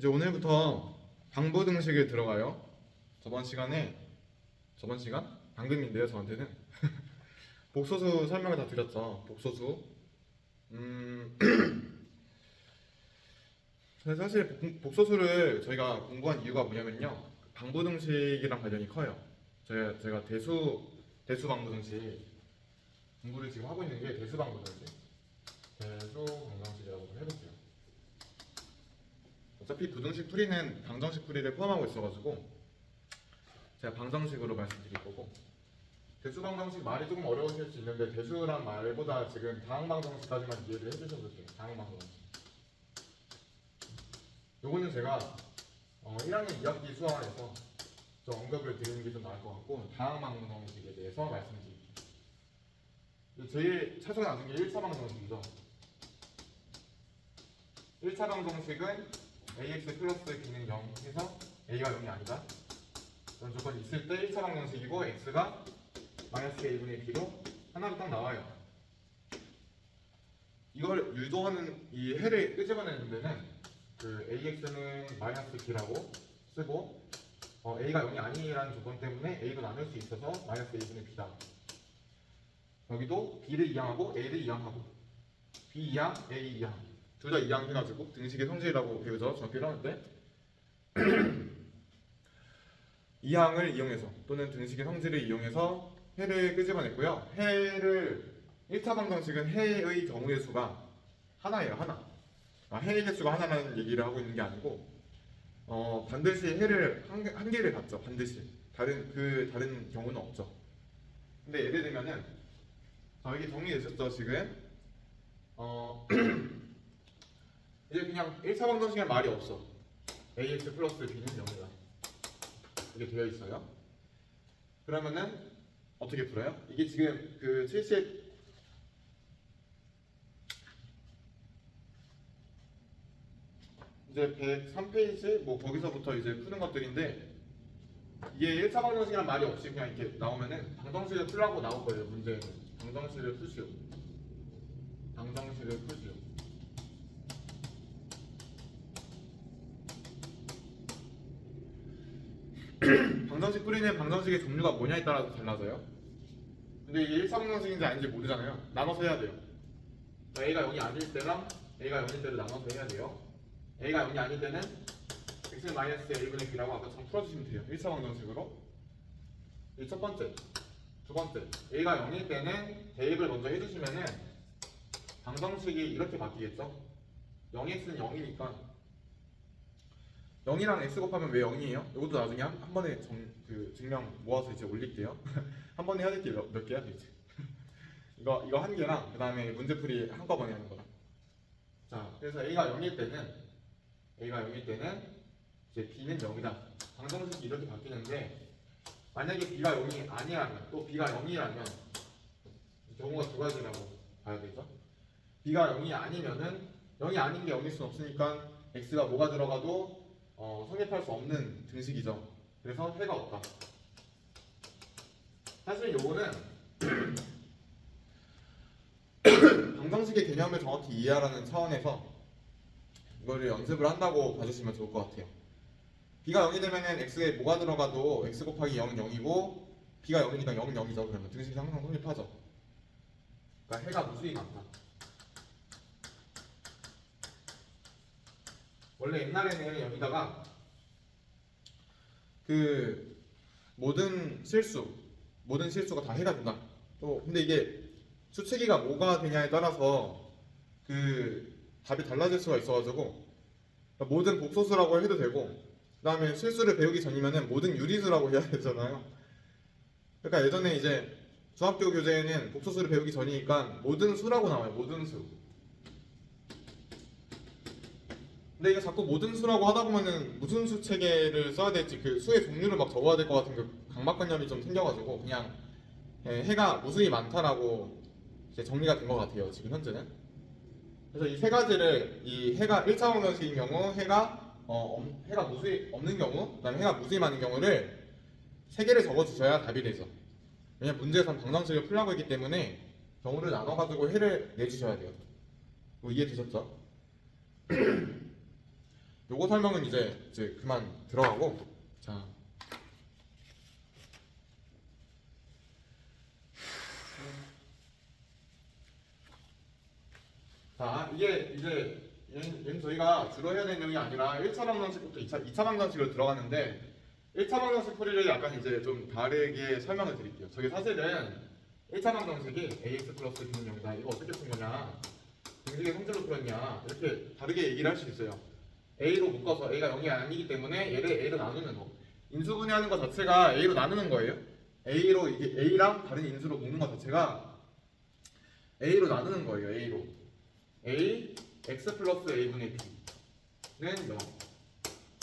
이제 오늘부터 방부 등식에 들어가요. 저번 시간 방금인데요, 저한테는 복소수 설명을 다 드렸죠. 복소수. 근데 사실 복소수를 저희가 공부한 이유가 뭐냐면요, 방부 등식이랑 관련이 커요. 제가 대수 방부 등식 공부를 지금 하고 있는 게 대수 방부 등식, 대수 방정식이라고 좀 해볼게요. 어차피 부등식 풀이는 방정식 풀이를 포함하고 있어가지고 제가 방정식으로 말씀드릴 거고, 대수 방정식 말이 조금 어려우실 수 있는데 대수란 말보다 지금 다항 방정식까지만 이해를 해주셔도 돼요. 다항 방정식. 요거는 제가 1학년 2학기 수학에서 좀 언급을 드리는 게 좀 나을 것 같고, 다항 방정식에 대해서 말씀드릴게요. 제일 최소가 낮은 게 1차 방정식이죠. 1차 방정식은 ax 플러스 b는 0 해서 a가 0이 아니다, 그런 조건이 있을 때 1차 방정식이고, x가 마이너스 a분의 b로 하나로 딱 나와요. 이걸 유도하는 이 해를 끄집어내는 데는 그 ax는 마이너스 b라고 쓰고, a가 0이 아니라는 조건 때문에 a도 나눌 수 있어서 마이너스 a분의 b다. 여기도 b를 이항하고 a를 이항하고, b 이항, a 이항 둘 다 이항해가지고 등식의 성질이라고 배우죠, 중학교 1학년 때. 이항을 이용해서 또는 등식의 성질을 이용해서 해를 끄집어냈고요. 해를 1차 방정식은 해의 경우의 수가 하나예요, 하나. 해의 개수가 하나라는 얘기를 하고 있는 게 아니고, 반드시 해를 한 개를 갖죠. 반드시 다른 경우는 없죠. 근데 예를 들면은 여기 정리되셨죠 지금? 이제 그냥 1차 방정식에 말이 없어. ax 플러스 b는 0이다 이게 되어 있어요. 그러면은 어떻게 풀어요? 이게 지금 그 70 이제 103페이지 뭐 거기서부터 이제 푸는 것들인데, 이게 1차 방정식이란 말이 없이 그냥 이렇게 나오면은 방정식을 풀라고 나올 거예요. 문제에는 방정식을 푸시오. 방정식을 푸시오. 방정식 풀이는 방정식의 종류가 뭐냐에 따라서 달라져요. 근데 이게 1차 방정식인지 아닌지 모르잖아요. 나눠서 해야 돼요. a가 0이 아닐 때랑 a가 0일 때를 나눠서 해야 돼요. a가 0이 아닐 때는 x는 마이너스 a분의 b라고 아까처럼 풀어주시면 돼요. 1차 방정식으로. 이 첫 번째. 두 번째. a가 0일 때는 대입을 먼저 해주시면은 방정식이 이렇게 바뀌겠죠. 0x는 0이니까 0이랑 x 곱하면 왜 0이에요? 이것도 나중에 한 번에 증명 모아서 이제 올릴게요. 한 번에 해야 될 게 몇 개야 이제? 이거 한 개랑 그 다음에 문제풀이 한꺼번에 하는 거랑. 자, 그래서 a가 0일 때는 이제 b는 0이다. 방정식이 이렇게 바뀌는데, 만약에 b가 0이 아니라면, 또 b가 0이라면 경우가 두 가지라고 봐야 되죠. b가 0이 아니면은 0이 아닌 게 0일 수는 없으니까 x가 뭐가 들어가도 성립할 수 없는 등식이죠. 그래서 해가 없다. 사실 요거는 방정식의 개념을 정확히 이해하라는 차원에서 이거를 연습을 한다고 봐주시면 좋을 것 같아요. b가 0이 되면은 x에 뭐가 들어가도 x 곱하기 0은 0이고, b가 0이니까 0은 0이죠. 그러면 등식이 항상 성립하죠. 그러니까 해가 무수히 많다. 원래 옛날에는 여기다가 그 모든 실수가 다 해가 된다. 또 근데 이게 수치기가 뭐가 되냐에 따라서 그 답이 달라질 수가 있어가지고, 그러니까 모든 복소수라고 해도 되고, 그 다음에 실수를 배우기 전이면은 모든 유리수라고 해야 되잖아요. 그러니까 예전에 이제 중학교 교재에는 복소수를 배우기 전이니까 모든 수라고 나와요. 모든 수. 근데 이거 자꾸 모든 수라고 하다 보면은 무슨 수 체계를 써야 될지, 그 수의 종류를 막 적어야 될 것 같은 그 강박관념이 좀 생겨가지고 그냥 해가 무수히 많다라고 이제 정리가 된 것 같아요, 지금 현재는. 그래서 이 세 가지를, 이 해가 1차 방정식인 경우, 해가 무수히 없는 경우, 그다음에 해가 무수히 많은 경우를 세 개를 적어주셔야 답이 되죠. 왜냐면 문제에서는 방정식을 풀라고 했기 때문에 경우를 나눠가지고 해를 내주셔야 돼요. 뭐 이해되셨죠? 요거 설명은 이제 그만 들어가고 자 이게 이제 얘는 저희가 주로 해야 되는 내용이 아니라 1차 방정식부터 2차 방정식으로 들어가는데 1차 방정식 풀이를 약간 이제 좀 다르게 설명을 드릴게요. 저게 사실은 1차 방정식이 ax 플러스 b는 0이다. 이거 어떻게 푼 거냐? 등식의 성질로 풀었냐? 이렇게 다르게 얘기를 할 수 있어요. a로 묶어서 a가 0이 아니기 때문에 얘를 a로 나누는 거. 인수분해하는 것 자체가 a로 나누는 거예요. a로 이게 a랑 다른 인수로 묶는 것 자체가 a로 나누는 거예요. a로 a x 플러스 a분의 b는 0.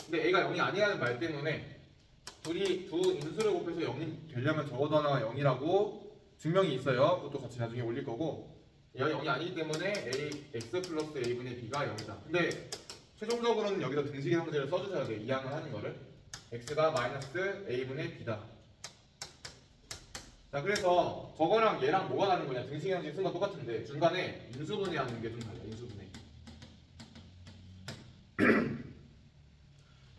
근데 a가 0이 아니라는 말 때문에 두 인수를 곱해서 0이 되려면 적어도 하나가 0이라고 증명이 있어요. 그것도 같이 나중에 올릴 거고 얘가 0이 아니기 때문에 x 플러스 a분의 b가 0이다. 근데 최종적으로는 여기다 등식의 형태를 써주셔야 돼요. 이항을 하는 거를 x가 마이너스 a분의 b다. 자 그래서 저거랑 얘랑 뭐가 다른 거냐? 등식의 형식 쓴 건 똑같은데 중간에 인수분해하는 게 좀 달라. 인수분해.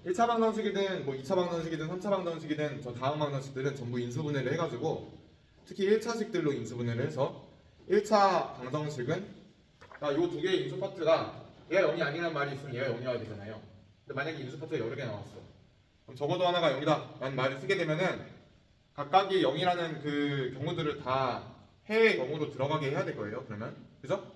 1차 방정식이든 뭐 2차 방정식이든 3차 방정식이든 저 다음 방정식들은 전부 인수분해를 해가지고 특히 1차식들로 인수분해를 해서 1차 방정식은 요 두 개의 인수 파트가 얘가 0이 아니라는 말이 있으면 얘가 0이어야 되잖아요. 근데 만약에 인수 파트가 여러 개 나왔어. 그럼 적어도 하나가 0이다 라는 말을 쓰게 되면은 각각이 0이라는 그 경우들을 다 해의 경우로 들어가게 해야 될 거예요. 그러면 그죠?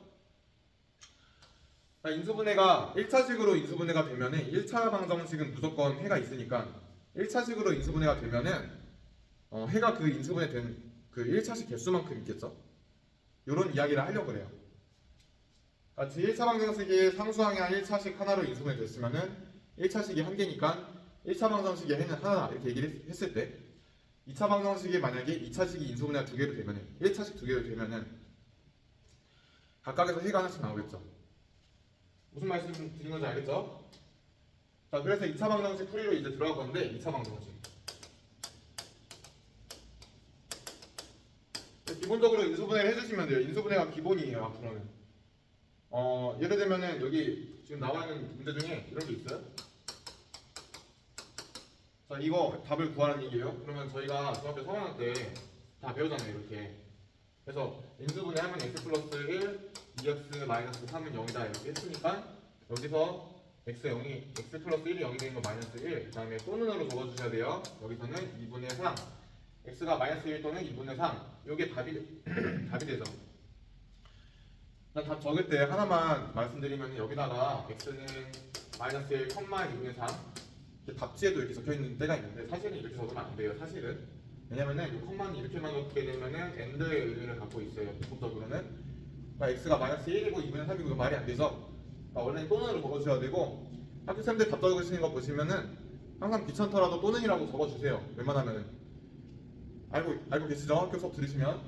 인수분해가 1차식으로 인수분해가 되면은 1차 방정식은 무조건 해가 있으니까 1차식으로 인수분해가 되면은 해가 그 인수분해 된 그 1차식 개수만큼 있겠죠? 요런 이야기를 하려고 그래요. 같이 1차 방정식이 상수항이랑 1차식 하나로 인수분해 됐으면은 1차식이 한 개니까 1차 방정식의 해는 하나 이렇게 얘기를 했을 때 2차 방정식이 만약에 2차식이 인수분해가 두 개로 되면은 1차식 두 개로 되면은 각각에서 해가 하나씩 나오겠죠. 무슨 말씀 드린 건지 알겠죠? 자, 그래서 2차 방정식 풀이로 이제 들어갈 건데 2차 방정식. 기본적으로 인수분해를 해주시면 돼요. 인수분해가 기본이에요. 앞으로는. 예를 들면은 여기 지금 나와 있는 문제 중에 이런 게 있어요. 자, 이거 답을 구하라는 얘기예요. 그러면 저희가 중학교 3학년 때 다 배우잖아요. 이렇게. 그래서 인수분해 하면 x 플러스 1, 2x 마이너스 3은 0이다 이렇게 했으니까 여기서 x 플러스 1이 0이 되는 거 마이너스 1, 그 다음에 또는으로 적어주셔야 돼요. 여기서는 2분의 3, x가 마이너스 1 또는 2분의 3, 요게 답이 되죠. 답 적을 때 하나만 말씀드리면 여기다가 x는 마이너스 1, 2분의 3 답지에도 이렇게 적혀있는 때가 있는데 사실은 이렇게 적으면 안 돼요. 사실은 왜냐면은 이 컴마는 이렇게만 적게 되면은 엔드의 의미를 갖고 있어요. 기본적으로는 x가 마이너스 1이고 2분의 3이고 말이 안 되죠. 원래는 또는으로 적어주셔야 되고 학교생들 답 적으시는 거 보시면은 항상 귀찮더라도 또는이라고 적어주세요. 웬만하면은 알고 계시죠? 학교 수업 들으시면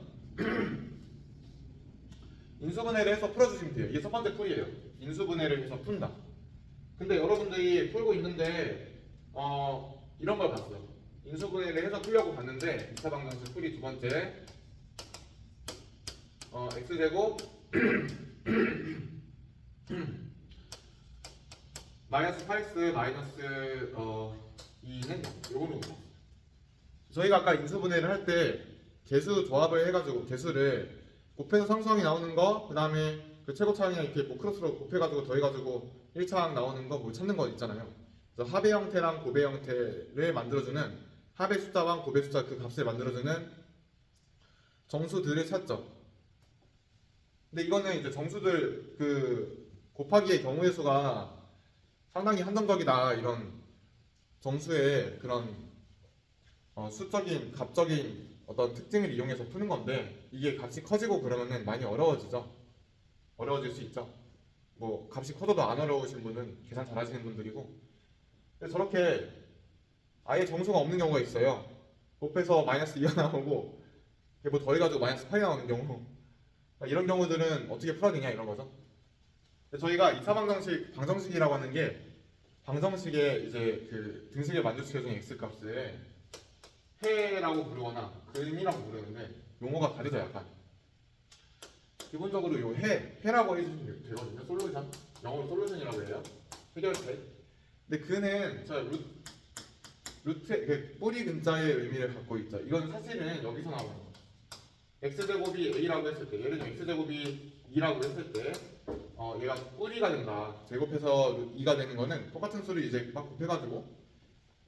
인수분해를 해서 풀어주시면 돼요. 이게 첫 번째 풀이에요. 인수분해를 해서 푼다. 근데 여러분들이 풀고 있는데 이런 걸 봤어요. 인수분해를 해서 풀려고 봤는데 2차 방정식 풀이 두 번째 x제곱 마이너스 8x 마이너스 2는 요거로 저희가 아까 인수분해를 할 때 개수 조합을 해가지고 개수를 곱해서 상수항이 나오는 거 그 다음에 그 최고차항이랑 이렇게 뭐 크로스로 곱해가지고 더해가지고 1차항 나오는 거 뭐 찾는 거 있잖아요. 그래서 합의 형태랑 곱의 형태를 만들어주는 합의 숫자와 곱의 숫자 그 값을 만들어주는 정수들을 찾죠. 근데 이거는 이제 정수들 그 곱하기의 경우의 수가 상당히 한정적이다 이런 정수의 그런 수적인 값적인 어떤 특징을 이용해서 푸는 건데 이게 값이 커지고 그러면은 많이 어려워지죠. 어려워질 수 있죠. 뭐 값이 커져도 안 어려우신 분은 계산 잘 하시는 분들이고 근데 저렇게 아예 정수가 없는 경우가 있어요. 곱해서 마이너스 2가 나오고 뭐 더해가지고 마이너스 8이 나오는 경우 이런 경우들은 어떻게 풀어야 되냐 이런 거죠. 저희가 2차 방정식이라고 하는 게 방정식의 이제 그 등식을 만족시켜주는 x값을 해라고 부르거나 근이라고 부르는데 용어가 다르죠 약간. 기본적으로 요 해라고 해주시면 되거든요. 솔루션 영어로 솔루션이라고 해요. 해결책. 근데 그는 루트 그 뿌리 근자의 의미를 갖고 있죠. 이건 사실은 여기서 나오는 거예요. x제곱이 a라고 했을 때, 예를 들면 x제곱이 2라고 했을 때 얘가 뿌리가 된다. 제곱해서 2가 되는 거는 똑같은 수를 이제 막 곱해가지고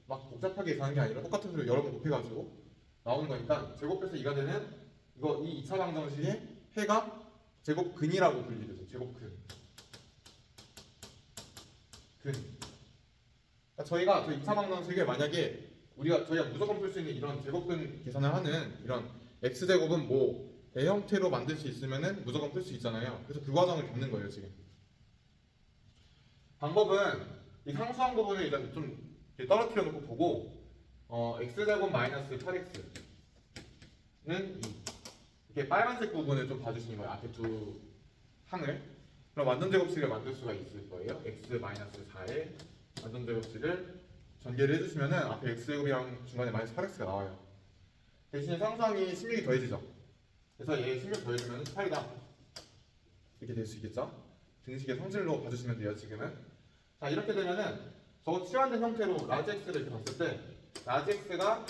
막 복잡하게 계산하는 게 아니라 똑같은 수를 여러 번 곱해가지고 나오는 거니까 제곱해서 2가 되는 이 2차 방정식의 해가 제곱근이라고 불리죠. 제곱근. 그러니까 저희가 저 2차 방정식을 만약에 저희가 무조건 풀 수 있는 이런 제곱근 계산을 하는 이런 x제곱은 뭐 대 형태로 만들 수 있으면은 무조건 풀 수 있잖아요. 그래서 그 과정을 겪는 거예요 지금. 방법은 이 상수한 부분을 일단 좀 이렇게 떨어뜨려 놓고 보고 x제곱 마이너스 8x는 2 이렇게 빨간색 부분을 좀 봐주시는 거예요. 앞에 두 항을. 그럼 완전 제곱식을 만들 수가 있을 거예요. x 마이너스 4의 완전 제곱식을 전개를 해주시면은 앞에 x제곱이랑 중간에 마이너스 8x가 나와요. 대신에 상수항이 16이 더해지죠. 그래서 얘 16 더해주면 8이다. 이렇게 될 수 있겠죠? 등식의 성질로 봐주시면 돼요. 지금은. 자 이렇게 되면은 저거 치환된 형태로 라지 x를 이렇게 봤을 때 라지 x가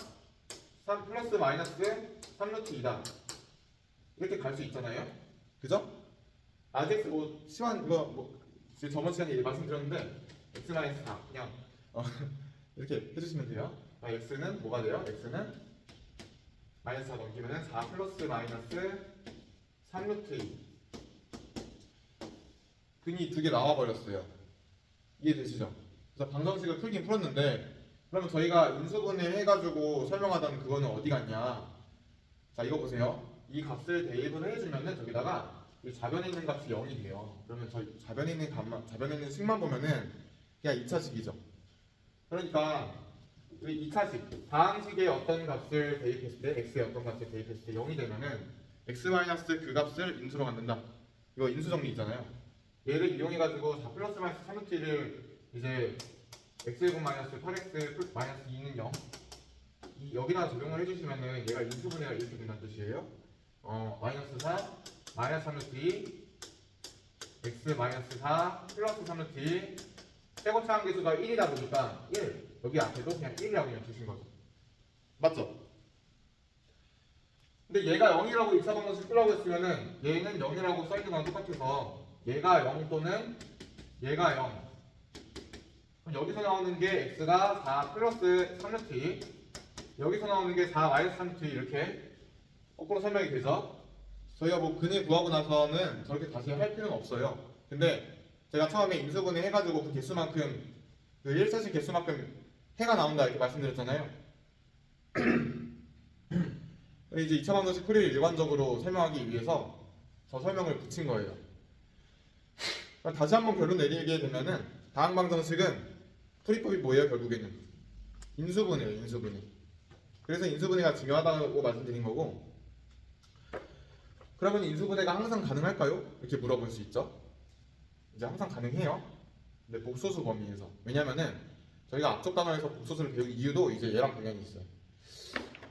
3 플러스 마이너스 3루트 2다. 이렇게 갈 수 있잖아요. 그죠? 라지 x 치환 저번 시간에 말씀드렸는데 x 마이너스 4 그냥 이렇게 해주시면 돼요. x는 뭐가 돼요? x는 마이너스 4 넘기면은 4 플러스 마이너스 3루트 2 근이 두 개 나와버렸어요. 이해되시죠? 그래서 방정식을 풀긴 풀었는데 그러면 저희가 인수분해 해가지고 설명하던 그거는 어디 갔냐? 자 이거 보세요. 이 값을 대입을 해주면은 저기다가 이 좌변에 있는 값이 0이 돼요. 그러면 저희 좌변에 있는 식만 보면은 그냥 2차식이죠. 그러니까 우리 2차식 다항식의 어떤 값을 대입했을 때 x의 어떤 값을 대입했을 때 0이 되면은 x 마이너스 그 값을 인수로 갖는다. 이거 인수 정리 있잖아요. 얘를 이용해가지고 4 플러스 마이너스 3루트를 이제 x제곱 마이너스 8x 마이너스 2는 0 여기다 적용을 해주시면은 얘가 인수분해가 이렇게 된다는 뜻이에요. 마이너스 4 마이너스 3루트 2 x 마이너스 4 플러스 3루트 2 최고차 함계수가 1이다 보니까 1 여기 앞에도 그냥 1이라고 그냥 주신 거죠. 맞죠? 근데 얘가 0이라고 2차 방정식 풀라고 했으면은 얘는 0이라고 써있는 거랑 똑같아서 얘가 0 또는 얘가 0 그럼 여기서 나오는 게 x가 4 플러스 3루트 2 여기서 나오는 게 4 마이너스 3루트 2 이렇게 거꾸로 설명이 되죠? 저희가 뭐 근을 구하고 나서는 저렇게 다시 할 필요는 없어요. 근데 제가 처음에 인수분해 해가지고 그 개수만큼 그 1차식 개수만큼 해가 나온다 이렇게 말씀드렸잖아요. 이제 2차 방정식 풀이를 일관적으로 설명하기 위해서 저 설명을 붙인 거예요. 다시 한번 결론 내리게 되면은 다항 방정식은 풀이법이 뭐예요? 결국에는 인수분해예요. 인수분해. 그래서 인수분해가 중요하다고 말씀드린 거고 그러면 인수분해가 항상 가능할까요? 이렇게 물어볼 수 있죠. 이제 항상 가능해요. 근데 복소수 범위에서. 왜냐면은 저희가 앞쪽 단원에서 복소수를 배운 이유도 이제 얘랑 관련이 있어요.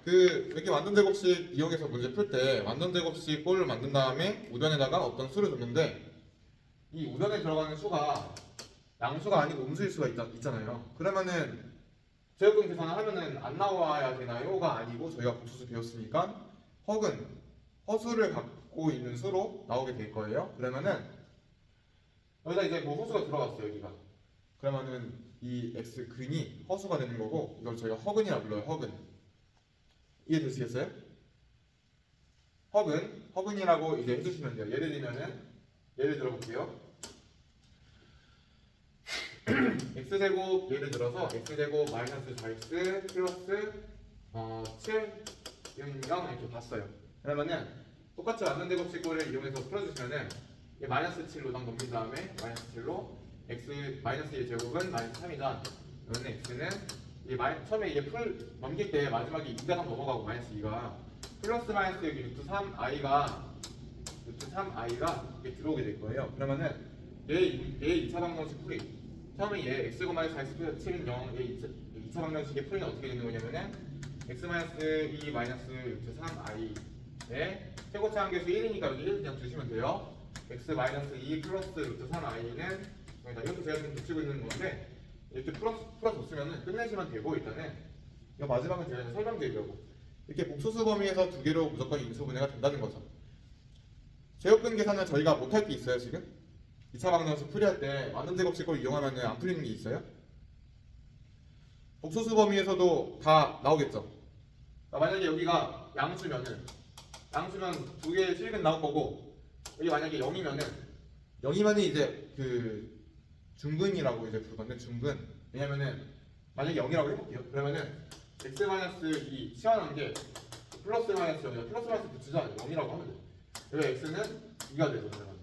이렇게 완전 제곱식 이용해서 문제 풀 때 완전 제곱식 꼴을 만든 다음에 우변에다가 어떤 수를 줬는데 이 우변에 들어가는 수가 양수가 아니고 음수일 수가 있잖아요. 그러면은 제곱근 계산을 하면은 안 나와야 되나요?가 아니고 저희가 복소수 배웠으니까 허수를 갖고 있는 수로 나오게 될 거예요. 그러면은 여기다 이제 뭐 허수가 들어갔어요. 여기가. 그러면은 이 x 근이 허수가 되는 거고 이걸 저희가 허근이라 불러요. 허근. 이해되시겠어요? 허근이라고 이제 해주시면 돼요. 예를 들어볼게요. x제곱 예를 들어서 x제곱 마이너스 4x 플러스 7은 0 이렇게 봤어요. 그러면은 똑같이 완전 제곱식을 이용해서 풀어주시면은 마이너스 7로 넘긴 다음에 마이너스 7로 x 마이너스 1 제곱은 마이너스 3이다. 그러면 x는 처음에 이게 넘길 때 마지막에 2가 넘어가고 마이너스 2가 플러스 마이너스 여기 루트 3i가 이렇게 들어오게 될 거예요. 그러면은 얘 2차 방정식 풀이 처음에 얘 x고 마이너스 4x 7은 0 얘 2차 방정식의 풀이는 어떻게 되는 거냐면은 x 마이너스 2 마이너스 루트 3i의 최고차 함계수 1이니까 여기 1 그냥 주시면 돼요. x 마이너스 2 플러스 루트 3i는 이것도 제가 지금 붙이고 있는 건데 이렇게 풀어줬으면 끝내시면 되고 일단은 이거 마지막은 제가 이제 설명드리려고 이렇게 복소수 범위에서 두 개로 무조건 인수분해가 된다는 거죠. 제곱근 계산은 저희가 못할 게 있어요 지금? 2차 방정식 풀이할 때 완전 제곱식으로 이용하면 안 풀리는 게 있어요? 복소수 범위에서도 다 나오겠죠. 만약에 여기가 양수면은 양수면 두 개의 실근 나올 거고 여기 만약에 0이면은 이제 그 중근이라고 이제 부를 건데 중근 왜냐면은 만약에 0이라고 해볼게요. 그러면은 x-2 시원한 게 플러스 마이너스 0이다. 플러스 마이너스 붙이자 0이라고 하면 돼. 여기 x는 2가 되죠. 그러면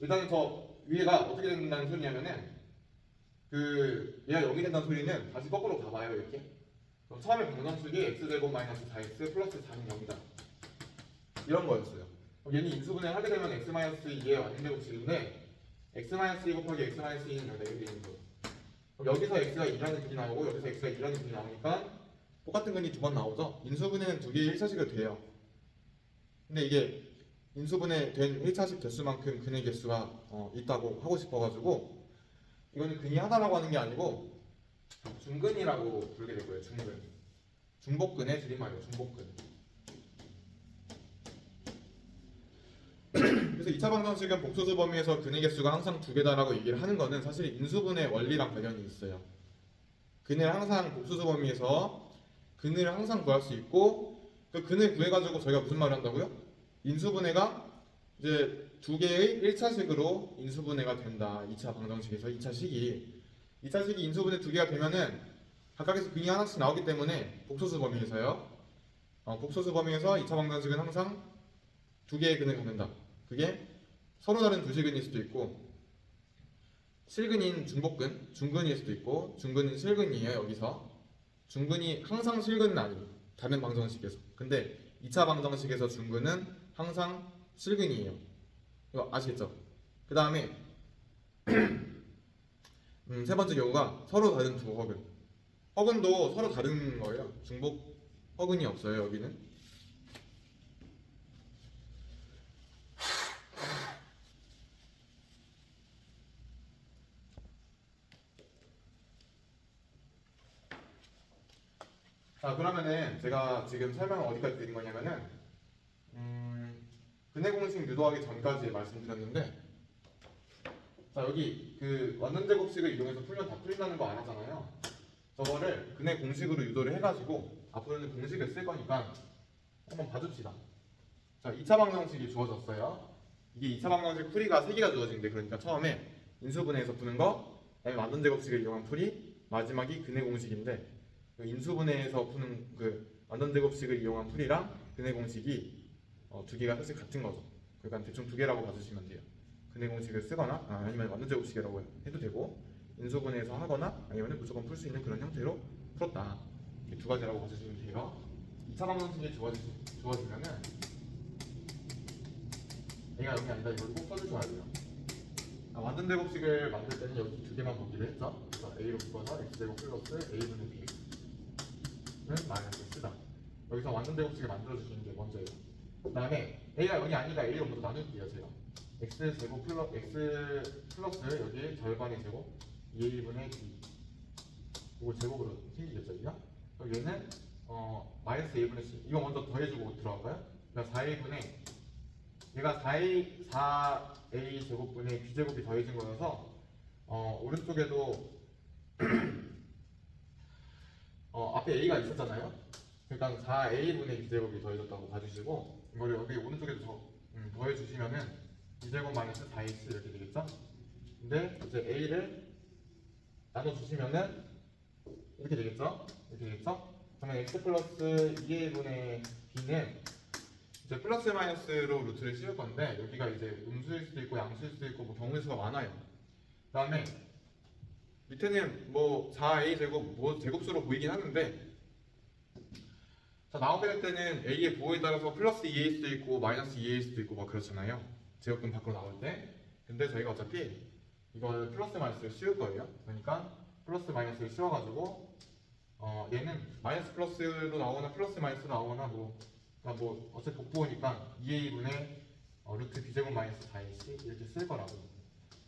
일단은 저 위에가 어떻게 된다는 소리냐면은 그 얘가 0이 된다는 소리는 다시 거꾸로 가봐요 이렇게. 그럼 처음에 방정식이 x제곱 마이너스 4x 플러스 4는 0이다. 이런 거였어요. 그럼 얘는 인수분해를 하게 되면 x-2의 완전제곱식인데 x-2 곱하기 x-2는 여기다 이렇게 되는 거예요. 그럼 여기서 x가 2라는 근이 나오고 여기서 x가 2라는 근이 나오니까 똑같은 근이 두 번 나오죠. 인수분해는 두 개의 1차식으로 돼요. 근데 이게 인수분해 된 1차식 개수만큼 근의 개수가 있다고 하고 싶어가지고 이거는 근이 하나라고 하는 게 아니고 중근이라고 부르게 될 거예요. 중근. 중복근의 줄임말이에요. 중복근. 그래서 2차 방정식은 복소수 범위에서 근의 개수가 항상 두 개다라고 얘기를 하는 거는 사실 인수분해 원리랑 관련이 있어요. 근을 항상 복소수 범위에서 근을 항상 구할 수 있고 그 근을 구해가지고 저희가 무슨 말을 한다고요? 인수분해가 이제 두 개의 1차식으로 인수분해가 된다. 2차 방정식에서 2차식이 인수분해 두 개가 되면은 각각에서 근이 하나씩 나오기 때문에 복소수 범위에서요. 복소수 범위에서 2차 방정식은 항상 두 개의 근을 갖는다. 그게 서로 다른 두 실근일 수도 있고 실근인 중복근, 중근일 수도 있고 중근은 실근이에요. 여기서 중근이 항상 실근은 아니에요. 다른 방정식에서. 근데 2차 방정식에서 중근은 항상 실근이에요. 이거 아시겠죠? 그 다음에 세 번째 경우가 서로 다른 두 허근. 허근도 서로 다른 거예요. 중복 허근이 없어요. 여기는. 자 그러면은 제가 지금 설명을 어디까지 드린 거냐면은 근해 공식 유도하기 전까지 말씀드렸는데 자 여기 그 완전 제곱식을 이용해서 풀면 다 풀린다는 거 안 하잖아요. 저거를 근해 공식으로 유도를 해가지고 앞으로는 공식을 쓸 거니까 한번 봐줍시다. 자 2차 방정식이 주어졌어요. 이게 2차 방정식 풀이가 3개가 주어지는데 그러니까 처음에 인수분해에서 푸는 거 그다음에 완전 제곱식을 이용한 풀이 마지막이 근해 공식인데 그 인수분해에서 푸는 그 완전 제곱식을 이용한 풀이랑 근해 공식이 두 개가 사실 같은 거죠. 그러니까 대충 두 개라고 봐주시면 돼요. 근해 공식을 쓰거나 아니면 완전 제곱식이라고 해도 되고 인수분해에서 하거나 아니면 무조건 풀 수 있는 그런 형태로 풀었다. 이렇게 두 가지라고 봐주시면 돼요. 2차 방정식이 주어지면은 얘가 여기 아니다 이걸 꼭 써주셔야 돼요. 완전 제곱식을 만들 때는 여기 두 개만 보기로 했죠. 그래서 a로 묶어서 x제곱 플러스 a분의 b는 마이너스 쓰다. 여기서 완전 제곱식을 만들어주시는 게 먼저예요. 그 다음에 a가 0이 아니니까 a로 먼저 나눌게요. 제가 x제곱 x 플러스 여기 절반의 제곱 2a분의 b 이거 제곱으로 생기겠죠. 그럼 얘는 마이너스 a분의 c 이거 먼저 더해주고 들어갈까요? 그러니까 4a분의 얘가 4a 제곱분의 b제곱이 더해진 거여서 오른쪽에도 앞에 a가 있었잖아요. 그러니까 4a분의 b제곱이 더해졌다고 봐주시고 이거를 여기 오른쪽에도 더해주시면은 b제곱 마이너스 4x 이렇게 되겠죠? 근데 이제 a를 나눠주시면은 이렇게 되겠죠? 이렇게 되겠죠? 그러면 x 플러스 2a분의 b는 이제 플러스 마이너스로 루트를 씌울 건데 여기가 이제 음수일 수도 있고 양수일 수도 있고 뭐 경우의 수가 많아요. 그 다음에 밑에는 뭐 4a 제곱 뭐 제곱수로 보이긴 하는데 자 나오게 될 때는 a의 부호에 따라서 플러스 2a일 수도 있고 마이너스 2a일 수도 있고 막 그렇잖아요. 제곱근 밖으로 나올 때. 근데 저희가 어차피 이걸 플러스 마이너스를 씌울 거예요. 그러니까 플러스 마이너스를 씌워가지고 얘는 마이너스 플러스로 나오거나 플러스 마이너스로 나오거나 뭐 어차피 복부호니까 2a분의 루트 b제곱 마이너스 4ac 이렇게 쓸 거라고.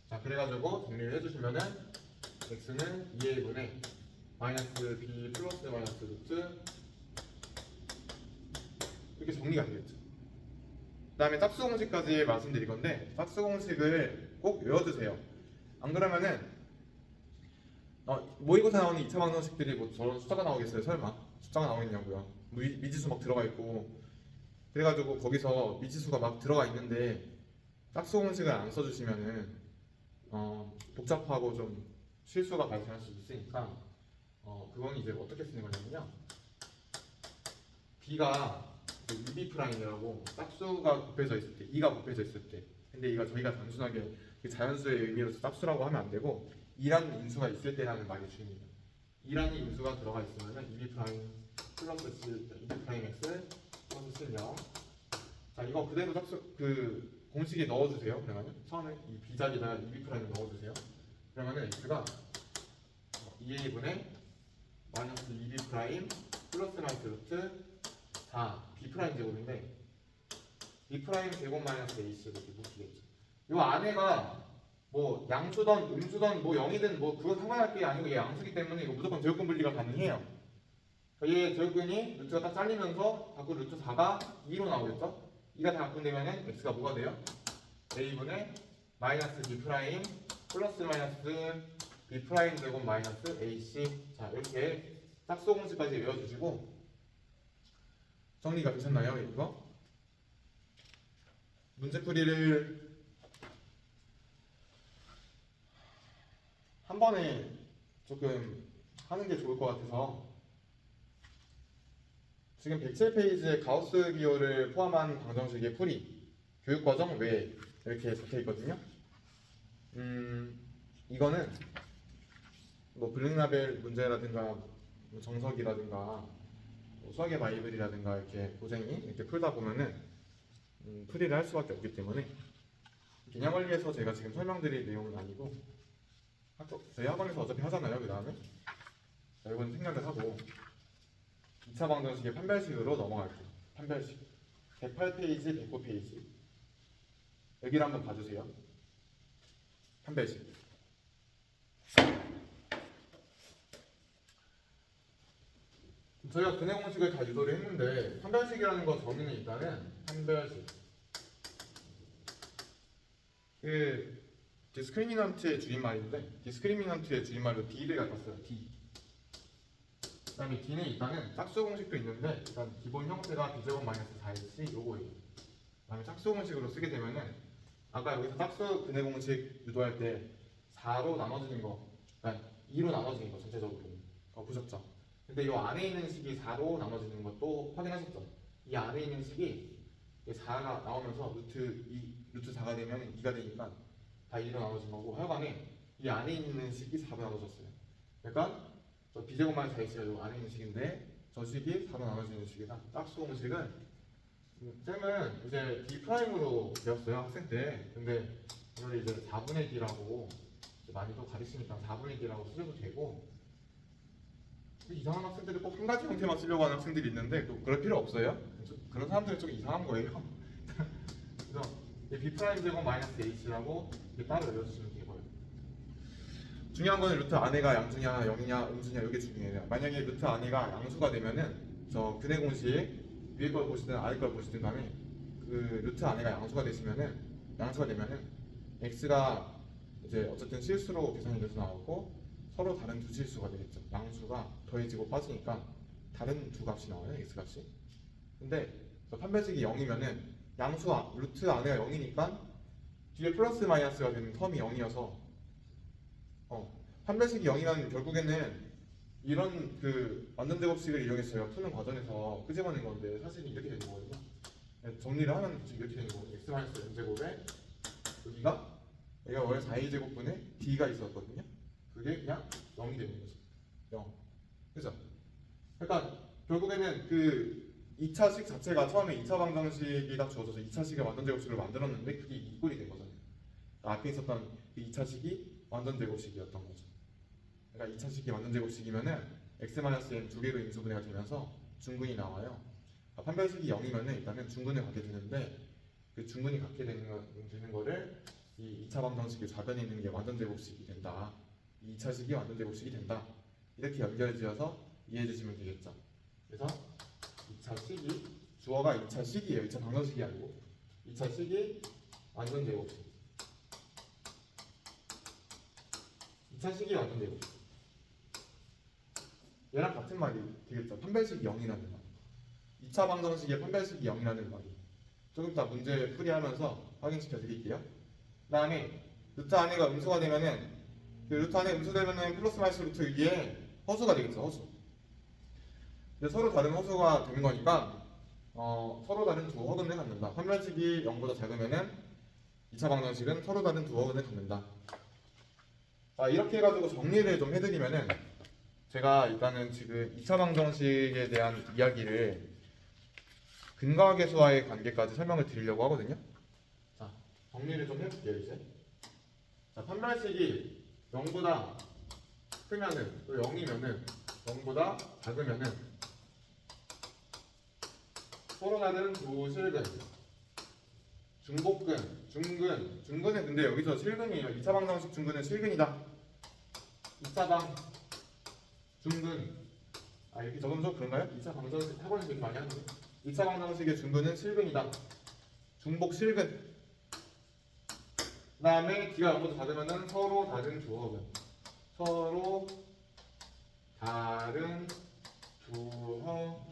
자 그래가지고 정리를 해주시면은 x는 2a분의 마이너스 b 플러스 마이너스 루트 이렇게 정리가 되겠죠. 그 다음에 짝수 공식까지 말씀드릴 건데 짝수 공식을 꼭 외워두세요. 안 그러면은 모의고사 나오는 2차 방정식들이 뭐 저런 숫자가 나오겠어요? 설마 숫자가 나오겠냐고요. 미지수 막 들어가 있고 그래가지고 거기서 미지수가 막 들어가 있는데 짝수 공식을 안 써주시면은 복잡하고 좀 실수가 발생할 수 있으니까 그건 이제 어떻게 쓰는 거냐면요. b가 EB 프라임이라고 짝수가 곱해져 있을 때, 2가 곱해져 있을 때. 근데 이거 저희가 단순하게 그 자연수의 의미로서 짝수라고 하면 안 되고 2라는 인수가 있을 때라는 말이 중요해요. 2라는 인수가 들어가 있으면 EB 프라임 플러스 C, EB 프라임 X 플러스 C 0. 자, 이거 그대로 짝수 그 공식에 넣어주세요. 그러면은 처음에 이 B 자리에다가 EB 프라임을 넣어주세요. 그러면은 X가 2A분의 마이너스 EB 프라임 플러스 마이너스 루트 4 B 프라임 제곱인데 B 프라임 제곱 마이너스 AC 이렇게 묶이겠죠. 이 안에가 뭐 양수던 음수던 뭐 0이든 뭐 그거 상관할 게 아니고 얘 양수기 때문에 이거 무조건 제곱근 분리가 가능해요. 그러니까 얘 제곱근이 루트가 딱 잘리면서 자꾸 루트 4가 2로 나오겠죠. 2가 다 바꾼다면 x가 뭐가 돼요? a분의 마이너스 b 프라임 플러스 마이너스 b 프라임 제곱 마이너스 ac. 자, 이렇게 짝수 공식까지 외워주시고 정리가 되셨나요? 이거? 문제풀이를 한 번에 조금 하는 게 좋을 것 같아서 지금 107페이지에 가우스 기호를 포함한 방정식의 풀이 교육과정 외에 이렇게 적혀 있거든요. 이거는 뭐 블랙라벨 문제라든가 뭐 정석이라든가 수학의 바이블이라든가 이렇게 고생이 이렇게 풀다 보면은 풀이를 할 수밖에 없기 때문에 개념 원리에서 제가 지금 설명드릴 내용은 아니고 저희 학원에서 어차피 하잖아요. 그 다음에 이건 생략을 하고 2차 방정식의 판별식으로 넘어갈게요. 판별식 108페이지, 109페이지 여기를 한번 봐주세요. 판별식 저희가 근해 공식을 다 유도를 했는데 판별식이라는 거 정의는 일단은 판별식 그 디스크리미넌트의 줄임말인데 디스크리미넌트의 줄임말로 D를 갖다 써요. D. 그 다음에 D는 일단은 짝수 공식도 있는데 일단 기본 형태가 B제곱 마이너스 4AC 요거예요. 그 다음에 짝수 공식으로 쓰게 되면은 아까 여기서 짝수 근해 공식 유도할 때 4로 나눠지는 거 그러니까 2로 나눠지는 거 전체적으로 보셨죠? 근데 이 안에 있는 식이 4로 나눠지는 것도 확인하셨죠? 이 안에 있는 식이 4가 나오면서 루트 4가 되면 2가 되니까 다 2로 나눠진 거고 하여간에 이 안에 있는 식이 4로 나눠졌어요. 그러니까 저 B제곱 마이너스 4X가 이 안에 있는 식인데 저 식이 4로 나눠지는 식이다. 짝수 공식은 쌤은 이제 D 프라임으로 배웠어요 학생 때. 근데 이걸 이제 4분의 D라고 많이 또 가르치니까 4분의 D라고 쓰셔도 되고 이상한 학생들이 꼭 한 가지 형태만 쓰려고 하는 학생들이 있는데 또 그럴 필요 없어요. 그런 사람들은 좀 이상한 거예요. 그래서 B 프라임 제곱 마이너스 H라고 따로 외워주시면 되고요. 중요한 거는 루트 안에가 양수냐 0이냐 음수냐 이게 중요해요. 만약에 루트 안에가 양수가 되면은 저 근해 공식 위에 걸 보시든 아래 걸 보시든 간에 그 루트 안에가 양수가 되면은 x가 이제 어쨌든 실수로 계산이 돼서 나오고 서로 다른 두 실수가 되겠죠. 양수가 더해지고 빠지니까 다른 두 값이 나와요. x값이. 근데 판별식이 0이면은 루트 안에가 0이니까 뒤에 플러스 마이너스가 되는 텀이 0이어서 판별식이 0이면 결국에는 이런 그 완전제곱식을 이용해서 푸는 과정에서 끄집어낸 건데 사실은 이렇게 되는 거거든요. 정리를 하면 이렇게 되는 거거든요. x-n제곱에 여기가 얘가 원래 4a제곱분에 d가 있었거든요. 그게 그냥 0이 되는 거죠. 0. 그죠? 그러니까 결국에는 그 2차식 자체가 처음에 2차 방정식이 딱 주어져서 2차식의 완전제곱식을 만들었는데 그게 이 꼴이 된 거잖아요. 그러니까 앞에 있었던 그 2차식이 완전제곱식이었던 거죠. 그러니까 2차식이 완전제곱식이면은 x-n 두 개로 인수분해가 되면서 중근이 나와요. 그러니까 판별식이 0이면은 일단은 중근을 갖게 되는데 그 중근이 갖게 되는 거를 이 2차 방정식의 좌변에 있는 게 완전제곱식이 된다. 2차식이 완전 제곱식이 된다. 이렇게 연결지어서 이해해 주시면 되겠죠. 그래서 2차식이 주어가 2차식이에요. 2차 방정식이 아니고 2차식이 완전 제곱식. 2차식이 완전 제곱식. 얘랑 같은 말이 되겠죠. 판별식이 0이라는 말. 2차 방정식의 판별식이 0이라는 말이. 조금 이따 문제 풀이하면서 확인시켜 드릴게요. 그 다음에 루트 안에가 음수가 되면은 그 루트 안에 음수 되면은 플러스 마이너스 루트 위에 허수가 되겠죠. 허수. 근데 서로 다른 허수가 되는 거니까 서로 다른 두 허근을 갖는다. 판별식이 0보다 작으면은 2차 방정식은 서로 다른 두 허근을 갖는다. 자, 이렇게 해가지고 정리를 좀 해드리면은 제가 일단은 지금 2차 방정식에 대한 이야기를 근과 계수와의 관계까지 설명을 드리려고 하거든요. 자, 정리를 좀 해볼게요 이제. 자, 판별식이 0보다 크면은 또 0이면은 0보다 작으면은 서로 다른 두 실근, 중복근, 중근은 근데 여기서 실근이에요. 2차 방정식 중근은 실근이다. 2차 방 중근 이렇게 적으면 좀 그런가요? 2차 방정식 학원에서 되게 많이 하는데 2차 방정식의 중근은 실근이다. 중복 실근. 그 다음에 D가 0보다 작으면은 서로 다른 두 허근. 서로 다른 두 허.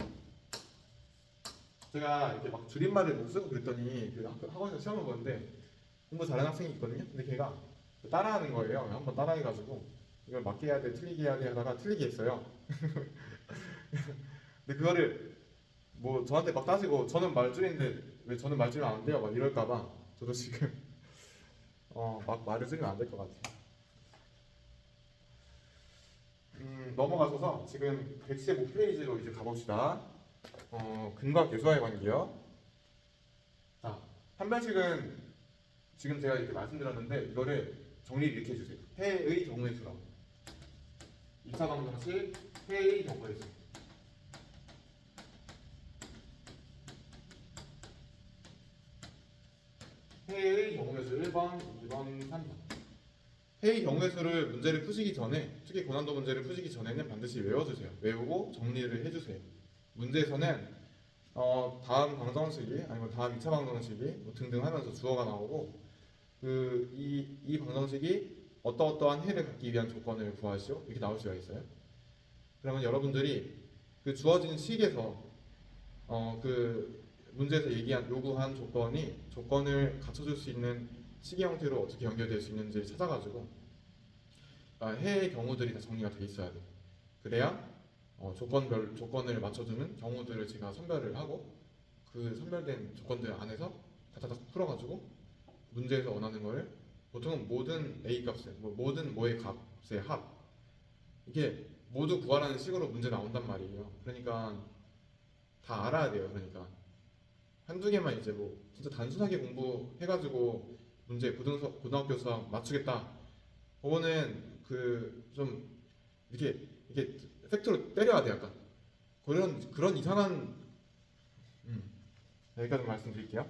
제가 이렇게 막 줄임말을 못 쓰고 그랬더니 그 학원에서 시험을 보는데 공부 잘하는 학생이 있거든요. 근데 걔가 따라하는 거예요. 한번 따라해가지고 이걸 맞게 해야 돼, 틀리게 해야 돼 하다가 틀리게 했어요. 근데 그거를 뭐 저한테 막 따지고 저는 말줄인데 왜 저는 말줄이면 안 돼요? 막 이럴까봐 저도 지금 막 말을 쓰면 안 될 것 같아요. 넘어가셔서 지금 115페이지로 이제 가봅시다. 근과 계수와의 관계요. 자, 판별식은 지금 제가 이렇게 말씀드렸는데 이거를 정리를 이렇게 해주세요. 해의 경우의 수라고. 2차 방정식 해의 경우의 수. 해의 경우의 수 1번, 2번, 3번. 해의 경우의 수를 문제를 푸시기 전에, 특히 고난도 문제를 푸시기 전에는 반드시 외워주세요. 외우고 정리를 해주세요. 문제에서는 다음 방정식이 아니면 다음 2차 방정식이 뭐 등등 하면서 주어가 나오고 이 방정식이 어떠어떠한 해를 갖기 위한 조건을 구하시오 이렇게 나올 수가 있어요. 그러면 여러분들이 그 주어진 식에서 그 문제에서 요구한 조건을 갖춰줄 수 있는 식의 형태로 어떻게 연결될 수 있는지 찾아가지고 해의 경우들이 다 정리가 돼 있어야 돼요. 그래야 조건을 맞춰주는 경우들을 제가 선별을 하고 그 선별된 조건들 안에서 다다닥 풀어가지고 문제에서 원하는 거를 보통은 모든 A 값에 모든 뭐의 값의 합 이게 모두 구하라는 식으로 문제 나온단 말이에요. 그러니까 다 알아야 돼요. 그러니까 한두 개만 이제 뭐 진짜 단순하게 공부해가지고 문제 고등학교 수학 맞추겠다. 그거는 그 좀 이렇게 팩트로 때려야 돼 약간 그런 이상한 여기까지 말씀드릴게요.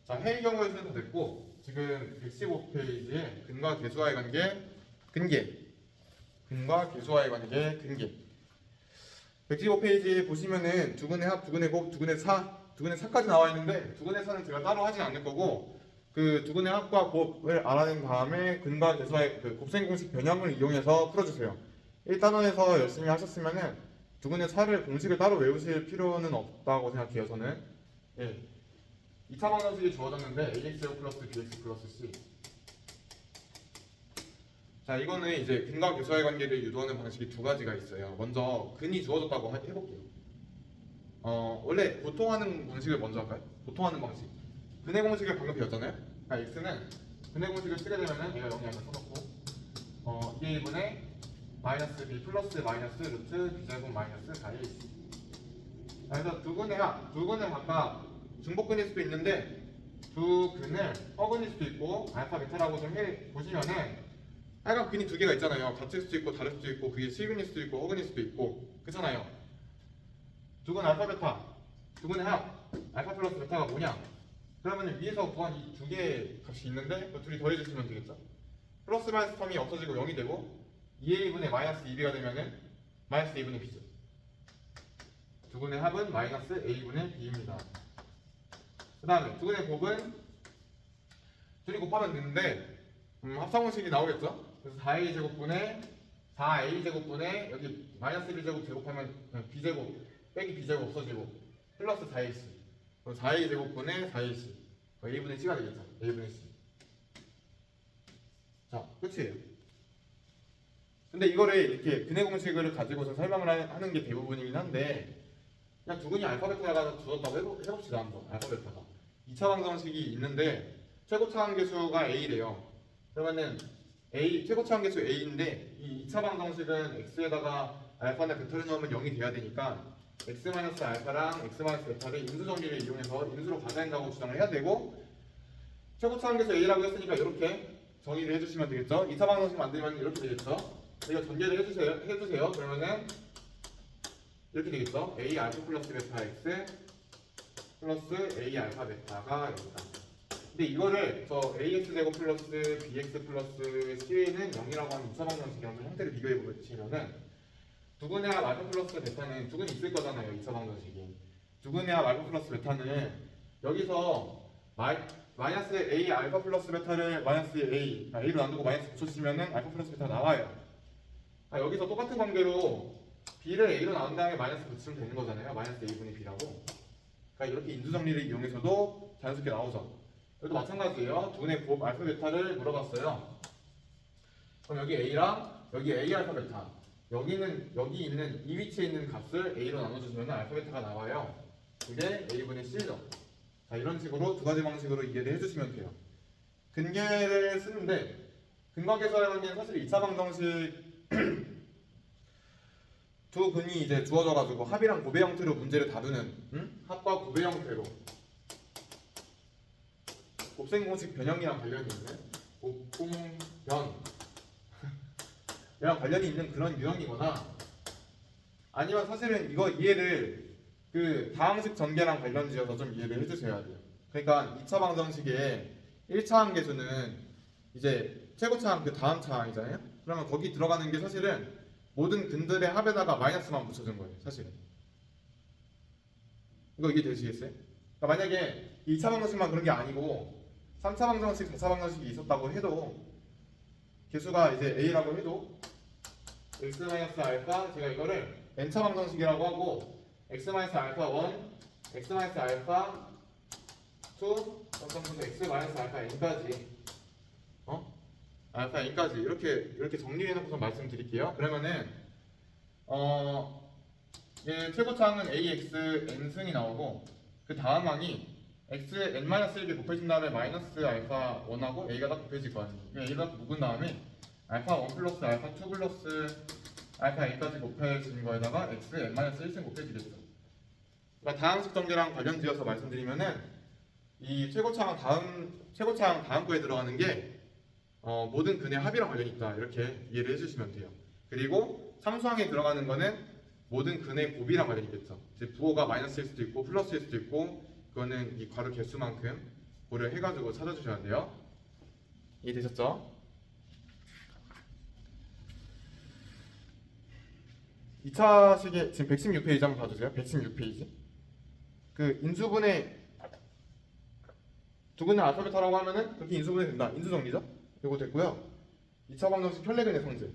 자, 해의 경우의 수는 다 됐고 지금 115페이지에 근과 계수와의 관계 근과 계수와의 관계 근계 115페이지 보시면은 두근의 합, 두근의 곱, 두근의 사까지 나와 있는데 두근의 사는 제가 따로 하진 않을 거고 그 두근의 합과 곱을 알아낸 다음에 근과 계수와의 그 곱셈 공식 변형을 이용해서 풀어주세요. 1단원에서 열심히 하셨으면은 두근의 사를 공식을 따로 외우실 필요는 없다고 생각해요. 저는 2차 방정식이 주어졌는데 AX 플러스 BX 플러스 C. 자, 이거는 이제 근과 계수와의 관계를 유도하는 방식이 두 가지가 있어요. 먼저 근이 주어졌다고 해볼게요. 원래 보통 하는 공식을 먼저 할까요? 보통 하는 방식. 근의 공식을 방금 배웠잖아요. 그러니까 x는 근의 공식을 쓰게 되면은 얘가 0이 아까 써놓고 2a분의 마이너스 b 플러스 마이너스 루트 b제곱 마이너스 4ac. 그래서 두 근의 각각 중복근일 수도 있는데 두 근을 허근일 수도 있고 알파 베타라고 좀 보시면은 하여간 근이 두 개가 있잖아요. 같을 수도 있고 다를 수도 있고 그게 실근일 수도 있고 허근일 수도 있고 그렇잖아요. 두 근 알파 베타 두 근의 합 알파 플러스 베타가 뭐냐? 그러면 위에서 구한 이 두 개의 값이 있는데 그 둘이 더해주시면 되겠죠. 플러스 마이너스 텀이 없어지고 0이 되고 2a분의 마이너스 2b가 되면은 마이너스 2분의 b죠. 두 분의 합은 마이너스 a분의 b입니다. 그 다음에 두 분의 곱은 둘이 곱하면 되는데 합성공식이 나오겠죠. 그래서 4a 제곱분의 4a 제곱분의 여기 마이너스 1제곱 제곱하면 b제곱 빼기 b제곱 없어지고 플러스 4ac. 그럼 4a 제곱분의 4ac a분의 c가 되겠죠. a분의 c. 자, 끝이에요. 근데 이거를 이렇게 근해 공식을 가지고서 설명을 하는 게 대부분이긴 한데 그냥 두근이 알파 베타가 주었다고 해봅시다 한번. 알파 베타가 2차 방정식이 있는데 최고 차항계수가 a래요. 그러면은 a 최고 차항계수 a인데 이 2차 방정식은 x에다가 알파나 베타를 넣으면 0이 돼야 되니까 x-알파랑 x-베타를 인수 정리를 이용해서 인수로 가져간다고 주장을 해야 되고 최고 차항계수 a라고 했으니까 이렇게 정의를 해주시면 되겠죠. 2차 방정식 만들면 이렇게 되겠죠. 이거 전개를 해주세요. 그러면은 이렇게 되겠죠. a 알파 플러스 베타 x 플러스 a 알파 베타가 여기다. 근데 이거를 저 ax 제곱 플러스 bx 플러스 c는 0이라고 하는 2차 방정식의 형태를 비교해 보시면은 두근의 합 알파 플러스 베타는 두근이 있을 거잖아요. 2차 방정식이. 두근의 합 알파 플러스 베타는 여기서 마이너스 a 알파 플러스 베타를 마이너스 a로 나누고 마이너스 붙여주시면은 알파 플러스 베타가 나와요. 여기서 똑같은 관계로 b를 a로 나눈 다음에 마이너스 붙이면 되는 거잖아요. 마이너스 a분의 b라고. 그러니까 이렇게 인수 정리를 이용해서도 자연스럽게 나오죠. 여기도 마찬가지예요. 두근의 곱 알파 베타를 물어봤어요. 그럼 여기 a랑 여기 a 알파 베타 여기 있는 이 위치에 있는 값을 a로 나눠주시면 알파 베타가 나와요. 그게 a분의 c죠. 자, 이런 식으로 두 가지 방식으로 이해를 해주시면 돼요. 근계를 쓰는데 근각에서는 사실 2차 방정식 두 근이 이제 주어져가지고 합이랑 곱의 형태로 문제를 다루는 합과 곱의 형태로 곱셈 공식 변형이랑 관련이 있는 곱공변 이랑 관련이 있는 그런 유형이거나 아니면 사실은 이거 이해를 그 다항식 전개랑 관련지어서 좀 이해를 해주셔야 돼요. 그러니까 2차 방정식의 1차 함계수는 이제 최고차항 그 다음 차항이잖아요. 그러면 거기 들어가는 게 사실은 모든 근들의 합에다가 마이너스만 붙여준 거예요. 사실은 이거 이해되시겠어요? 그러니까 만약에 2차 방정식만 그런 게 아니고 3차 방정식, 4차 방정식이 있었다고 해도 개수가 이제 a라고 해도 x-알파 제가 이거를 n차 방정식이라고 하고 x-알파 1, x-알파 2, x-알파 n까지 알파 n까지 이렇게 정리해놓고서 말씀드릴게요. 그러면은 예, 최고차항은 ax n승이 나오고 그 다음 항이 x n-1개 곱해진 다음에 마이너스 알파 1하고 a가 다 곱해질 거 아니에요. a가 묶은 다음에 알파 1 플러스 알파 2 플러스 알파 n까지 곱해진 거에다가 x n-1승 곱해지겠죠. 그러니까 다항식 전개랑 관련지어서 말씀드리면은 이 최고차항 다음 거에 들어가는 게 모든 근의 합이랑 관련이 있다 이렇게 이해를 해주시면 돼요. 그리고 삼수항에 들어가는 거는 모든 근의 곱이랑 관련이 있겠죠. 즉 부호가 마이너스일 수도 있고 플러스일 수도 있고 그거는 이 괄호 개수만큼 고려해가지고 찾아주셔야 돼요. 이해되셨죠? 2차 식의 지금 116페이지 한번 봐주세요. 116페이지. 그 인수분해 두 근의 알파 베타라고 하면은 그렇게 인수분해 된다. 인수정리죠? 이거 됐고요. 2차 방정식 혈내근의 성질.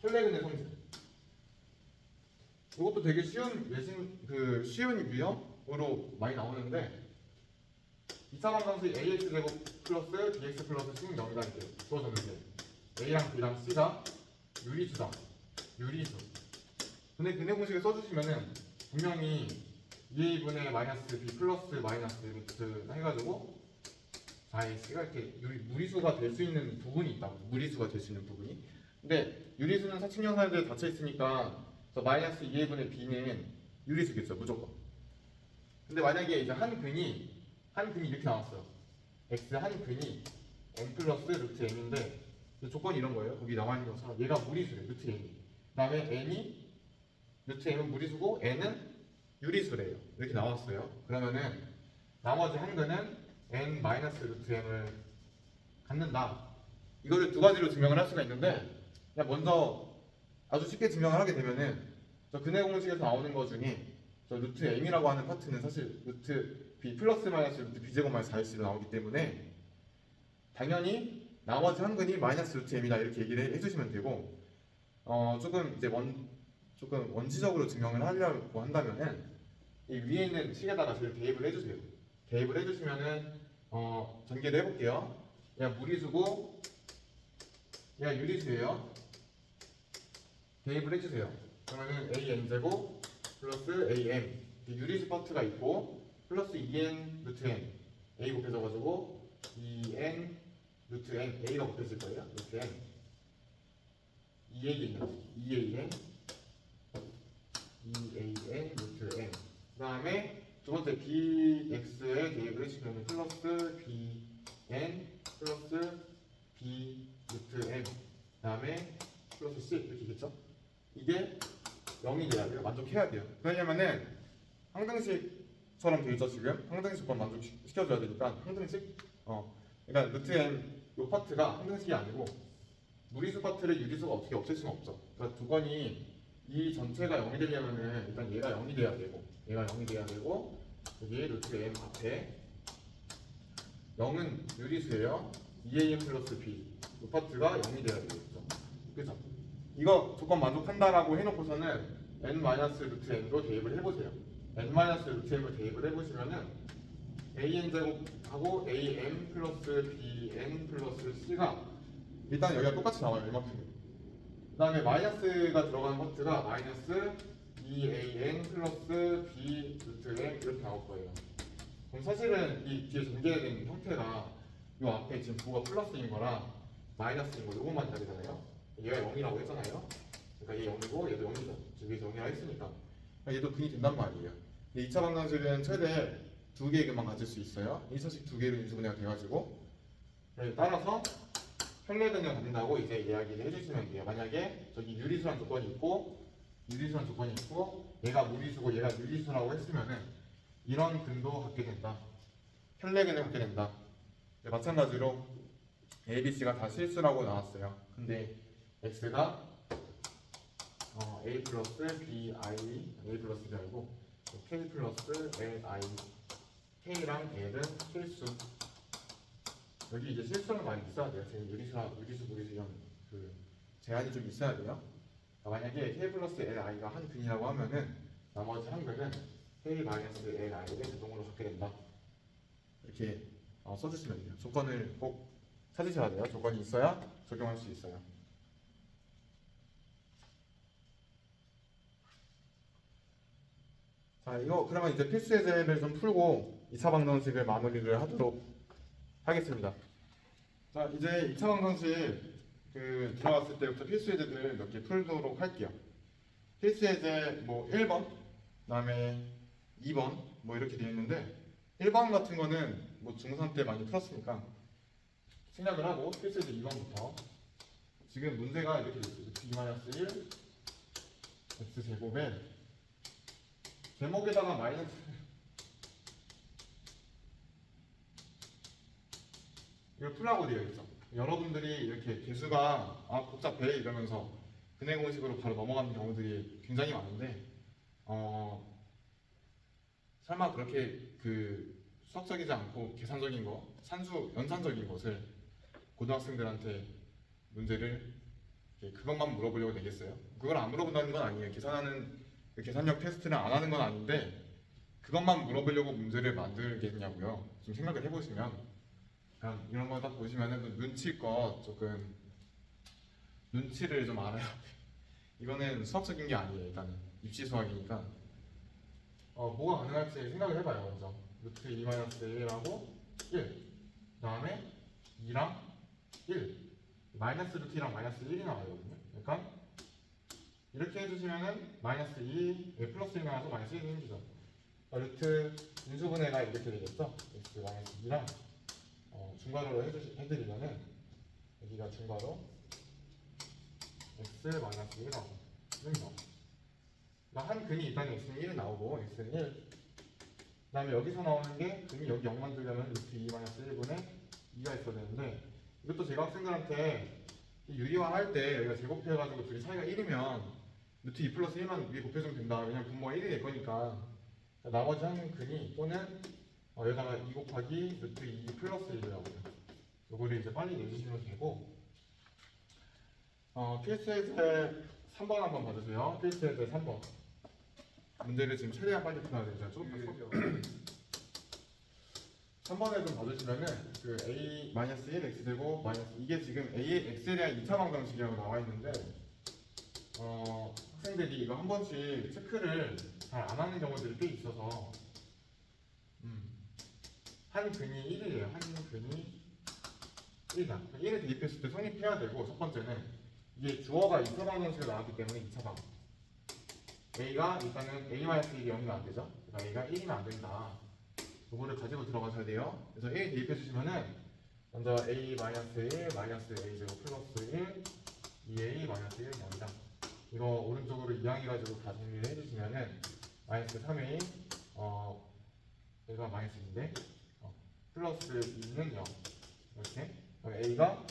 혈내근의 성질. 이것도 되게 쉬운 쉬운 유형으로 많이 나오는데 2차 방정식 ax 제곱 플러스 bx 플러스 c는 0이다 이렇게 주어졌는데 a랑 b랑 c가 유리수다. 유리수. 근데 근해 공식을 써주시면은 분명히 2a분의 마이너스 b 플러스 마이너스 루트 해가지고 4ac가 이렇게 무리수가 될 수 있는 부분이 있다고. 무리수가 될 수 있는 부분이. 근데 유리수는 사칙형 사이즈에 닫혀 있으니까 저 마이너스 2a분의 b는 유리수겠죠 무조건. 근데 만약에 이제 한 근이 이렇게 나왔어요. x 한 근이 n 플러스 루트 n인데 조건이 이런 거예요. 거기 나와 있는 것처럼 얘가 무리수예요. 루트 n이. 그다음에 n이 루트 n은 무리수고 n은 유리수래요. 이렇게 나왔어요. 그러면은 나머지 한근은 n-루트 m을 갖는다. 이거를 두 가지로 증명을 할 수가 있는데, 그냥 먼저 아주 쉽게 증명을 하게 되면은 저 근해 공식에서 나오는 것 중에 저 루트 m이라고 하는 파트는 사실 루트 b 플러스 마이너스 루트 b 제곱 마이너스 4x로 나오기 때문에 당연히 나머지 한근이 마이너스 루트 m이다 이렇게 얘기를 해주시면 되고, 조금 이제 조금 원시적으로 증명을 하려고 한다면은 이 위에 있는 식에다가 저를 대입을 해주세요. 대입을 해주시면은 전개를 해볼게요. 그냥 무리수고 얘가 유리수예요. 대입을 해주세요. 그러면은 AN제곱 플러스 AM 유리수 파트가 있고 플러스 2N 루트 N A 곱해져가지고 2N 루트 N A가 곱해질 거예요. 루트 N 2AN 루트 N 그 다음에 두 번째 BX에 대입을 해주시면 플러스 BN 플러스 B 루트 M 그 다음에 플러스 C 이렇게 있겠죠? 이게 0이 돼야 돼요. 만족해야 돼요. 왜냐면은 항등식처럼 되어 있죠 지금. 항등식 조건 만족시켜줘야 되니까 항등식. 그러니까 루트 n 요 파트가 항등식이 아니고 무리수 파트를 유리수가 어떻게 없앨 수는 없죠. 그러니까 두 건이 이 전체가 0이 되려면은 일단 얘가 0이 돼야 되고 얘가 0이 돼야 되고 여기 루트 n 앞에 0은 유리수예요. 2am 플러스 b 요 파트가 0이 돼야 되겠죠. 그죠? 이거 조건 만족한다라고 해놓고서는 n-루트 n도 대입을 해보세요. n-루트 n을 대입을 해보시면은 an 제곱하고 am 플러스 bn 플러스 c가 일단 여기가 똑같이 나와요. 이만큼. 그 다음에 마이너스가 들어가는 파트가 마이너스 2an 플러스 b 루트 n 이렇게 나올 거예요. 그럼 사실은 이 뒤에 전개된 형태가 이 앞에 지금 부가 플러스인 거랑 마이너스인 거 요것만 다르잖아요. 얘가 0이라고 했잖아요. 그러니까 얘 0이고 얘도 0이죠. 지금 위에서 0이라 했으니까. 그러니까 얘도 근이 된단 말이에요. 2차 방정식은 최대 2개의 근만 가질 수 있어요. 1차식 2개로 인수분해가 돼가지고 따라서 평례근을 갖는다고 이제 이야기를 해주시면 돼요. 만약에 저기 유리수란 조건이 있고 얘가 무리수고 얘가 유리수라고 했으면은 이런 근도 갖게 된다. 평례근을 갖게 된다. 마찬가지로 A, B, C가 다 실수라고 나왔어요. 근데 X가 A 플러스 B, I, A 플러스 B 알고 K 플러스 L, I, K랑 L은 실수. 여기 이제 실수는 많이 있어야 돼요. 지금 무리수 이런 그 제한이 좀 있어야 돼요. 만약에 K 플러스 L, I가 한 근이라고 하면은 나머지 한 근은 K 마이너스 L, I를 자동으로 갖게 된다. 이렇게 써주시면 돼요. 조건을 꼭 찾으셔야 돼요. 조건이 있어야 적용할 수 있어요. 자, 이거 그러면 이제 필수 예제를 좀 풀고 2차 방정식을 마무리를 하도록 하겠습니다. 자, 이제 2차 방정식 들어갔을 때부터 필수 예제들 몇 개 풀도록 할게요. 필수 예제 뭐 1번, 그다음에 2번 뭐 이렇게 되어 있는데 1번 같은 거는 뭐 중3 때 많이 풀었으니까 생략을 하고 필수 예제 2번부터 지금 문제가 이렇게 되어 있어요. 2-1 x제곱에 제목에다가 마이너스 이걸 풀라고 되어 있죠. 여러분들이 이렇게 개수가 복잡해 이러면서 근해 공식으로 바로 넘어가는 경우들이 굉장히 많은데 설마 그렇게 수학적이지 않고 계산적인 거, 연산적인 것을 고등학생들한테 문제를 그것만 물어보려고 되겠어요? 그걸 안 물어본다는 건 아니에요. 계산력 테스트를 안 하는 건 아닌데 그것만 물어보려고 문제를 만들겠냐고요. 좀 생각을 해보시면 그냥 이런 거 딱 보시면은 눈치껏 조금 눈치를 좀 알아야 돼. 이거는 수학적인 게 아니에요. 일단은 입시 수학이니까 뭐가 가능할지 생각을 해봐요. 먼저 루트 2-1하고 1 그 다음에 2랑 1 마이너스 루트 2랑 마이너스 1이 나와요. 그러니까 이렇게 해주시면은 마이너스 2 플러스 1 나와서 마이너스 1이 생기죠. 루트 인수분해가 이렇게 되겠죠. x 마이너스 2랑 중괄호로 해드리면은 여기가 중괄호 x 마이너스 1하고 1 나와요. 그러니까 한 근이 일단 x는 1이 나오고 x는 1. 그 다음에 여기서 나오는 게 근이 여기 0 만들려면 루트 2 마이너스 1분의 2가 있어야 되는데 이것도 제가 학생들한테 이 유리화 할 때 여기가 제곱해가지고 둘이 차이가 1이면 루트 2 플러스 1만 위에 곱해주면 된다. 왜냐면 분모가 1이 될 거니까. 그러니까 나머지 한 근이 또는 여기다가 2 곱하기 루트 2 플러스 1이라고 해요. 요거를 이제 빨리 내주시면 되고 필수예제 3번 한번 봐주세요. 필수예제 3번 문제를 지금 최대한 빨리 풀어야 되죠. 조금 더 서죠. 3번에 좀 봐주시면은 그 a-1 x제곱 마이너스 이게 지금 a의 x에 대한 2차 방정식이라고 나와 있는데 학생들이 이거 한 번씩 체크를 잘 안 하는 경우들이 꽤 있어서 한 근이 1이에요. 한 근이 1이다. 1을 대입했을 때 성립해야 되고 첫 번째는 이게 주어가 2차 방정식으로 나왔기 때문에 2차 방 a가 일단은 a-1이 0이면 안 되죠. 그러니까 a가 1이면 안 된다. 이거를 가지고 들어가셔야 돼요. 그래서 a 대입해 주시면은 먼저 a-1 마이너스 a 제곱 플러스 1 2a 마이너스 1 0이다. 이거 오른쪽으로 이항해가지고 다 정리를 해주시면은 마이너스 3a 얘가 마이너스 2인데 플러스 2는 0 이렇게 그럼 a가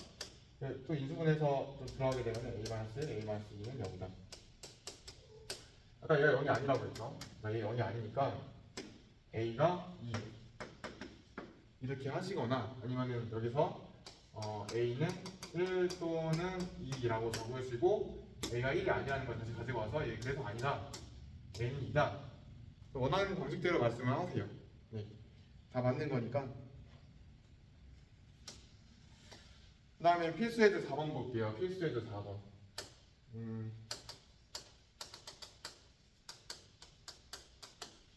또 인수분해서 좀 들어가게 되면 a 마이너스 1 a 마이너스 2는 0이다. 아까 얘가 0이 아니라고 했죠. 그러니까 얘가 0이 아니니까 a가 2 이렇게 하시거나 아니면은 여기서 a는 1 또는 2라고 적으시고 a가 1이 아니라는 걸 다시 가지고 와서 얘 그래서 아니다 a는 2다 원하는 방식대로 말씀을 하세요. 네, 다 맞는 거니까. 그 다음에 필수예제 4번 볼게요. 필수예제 4번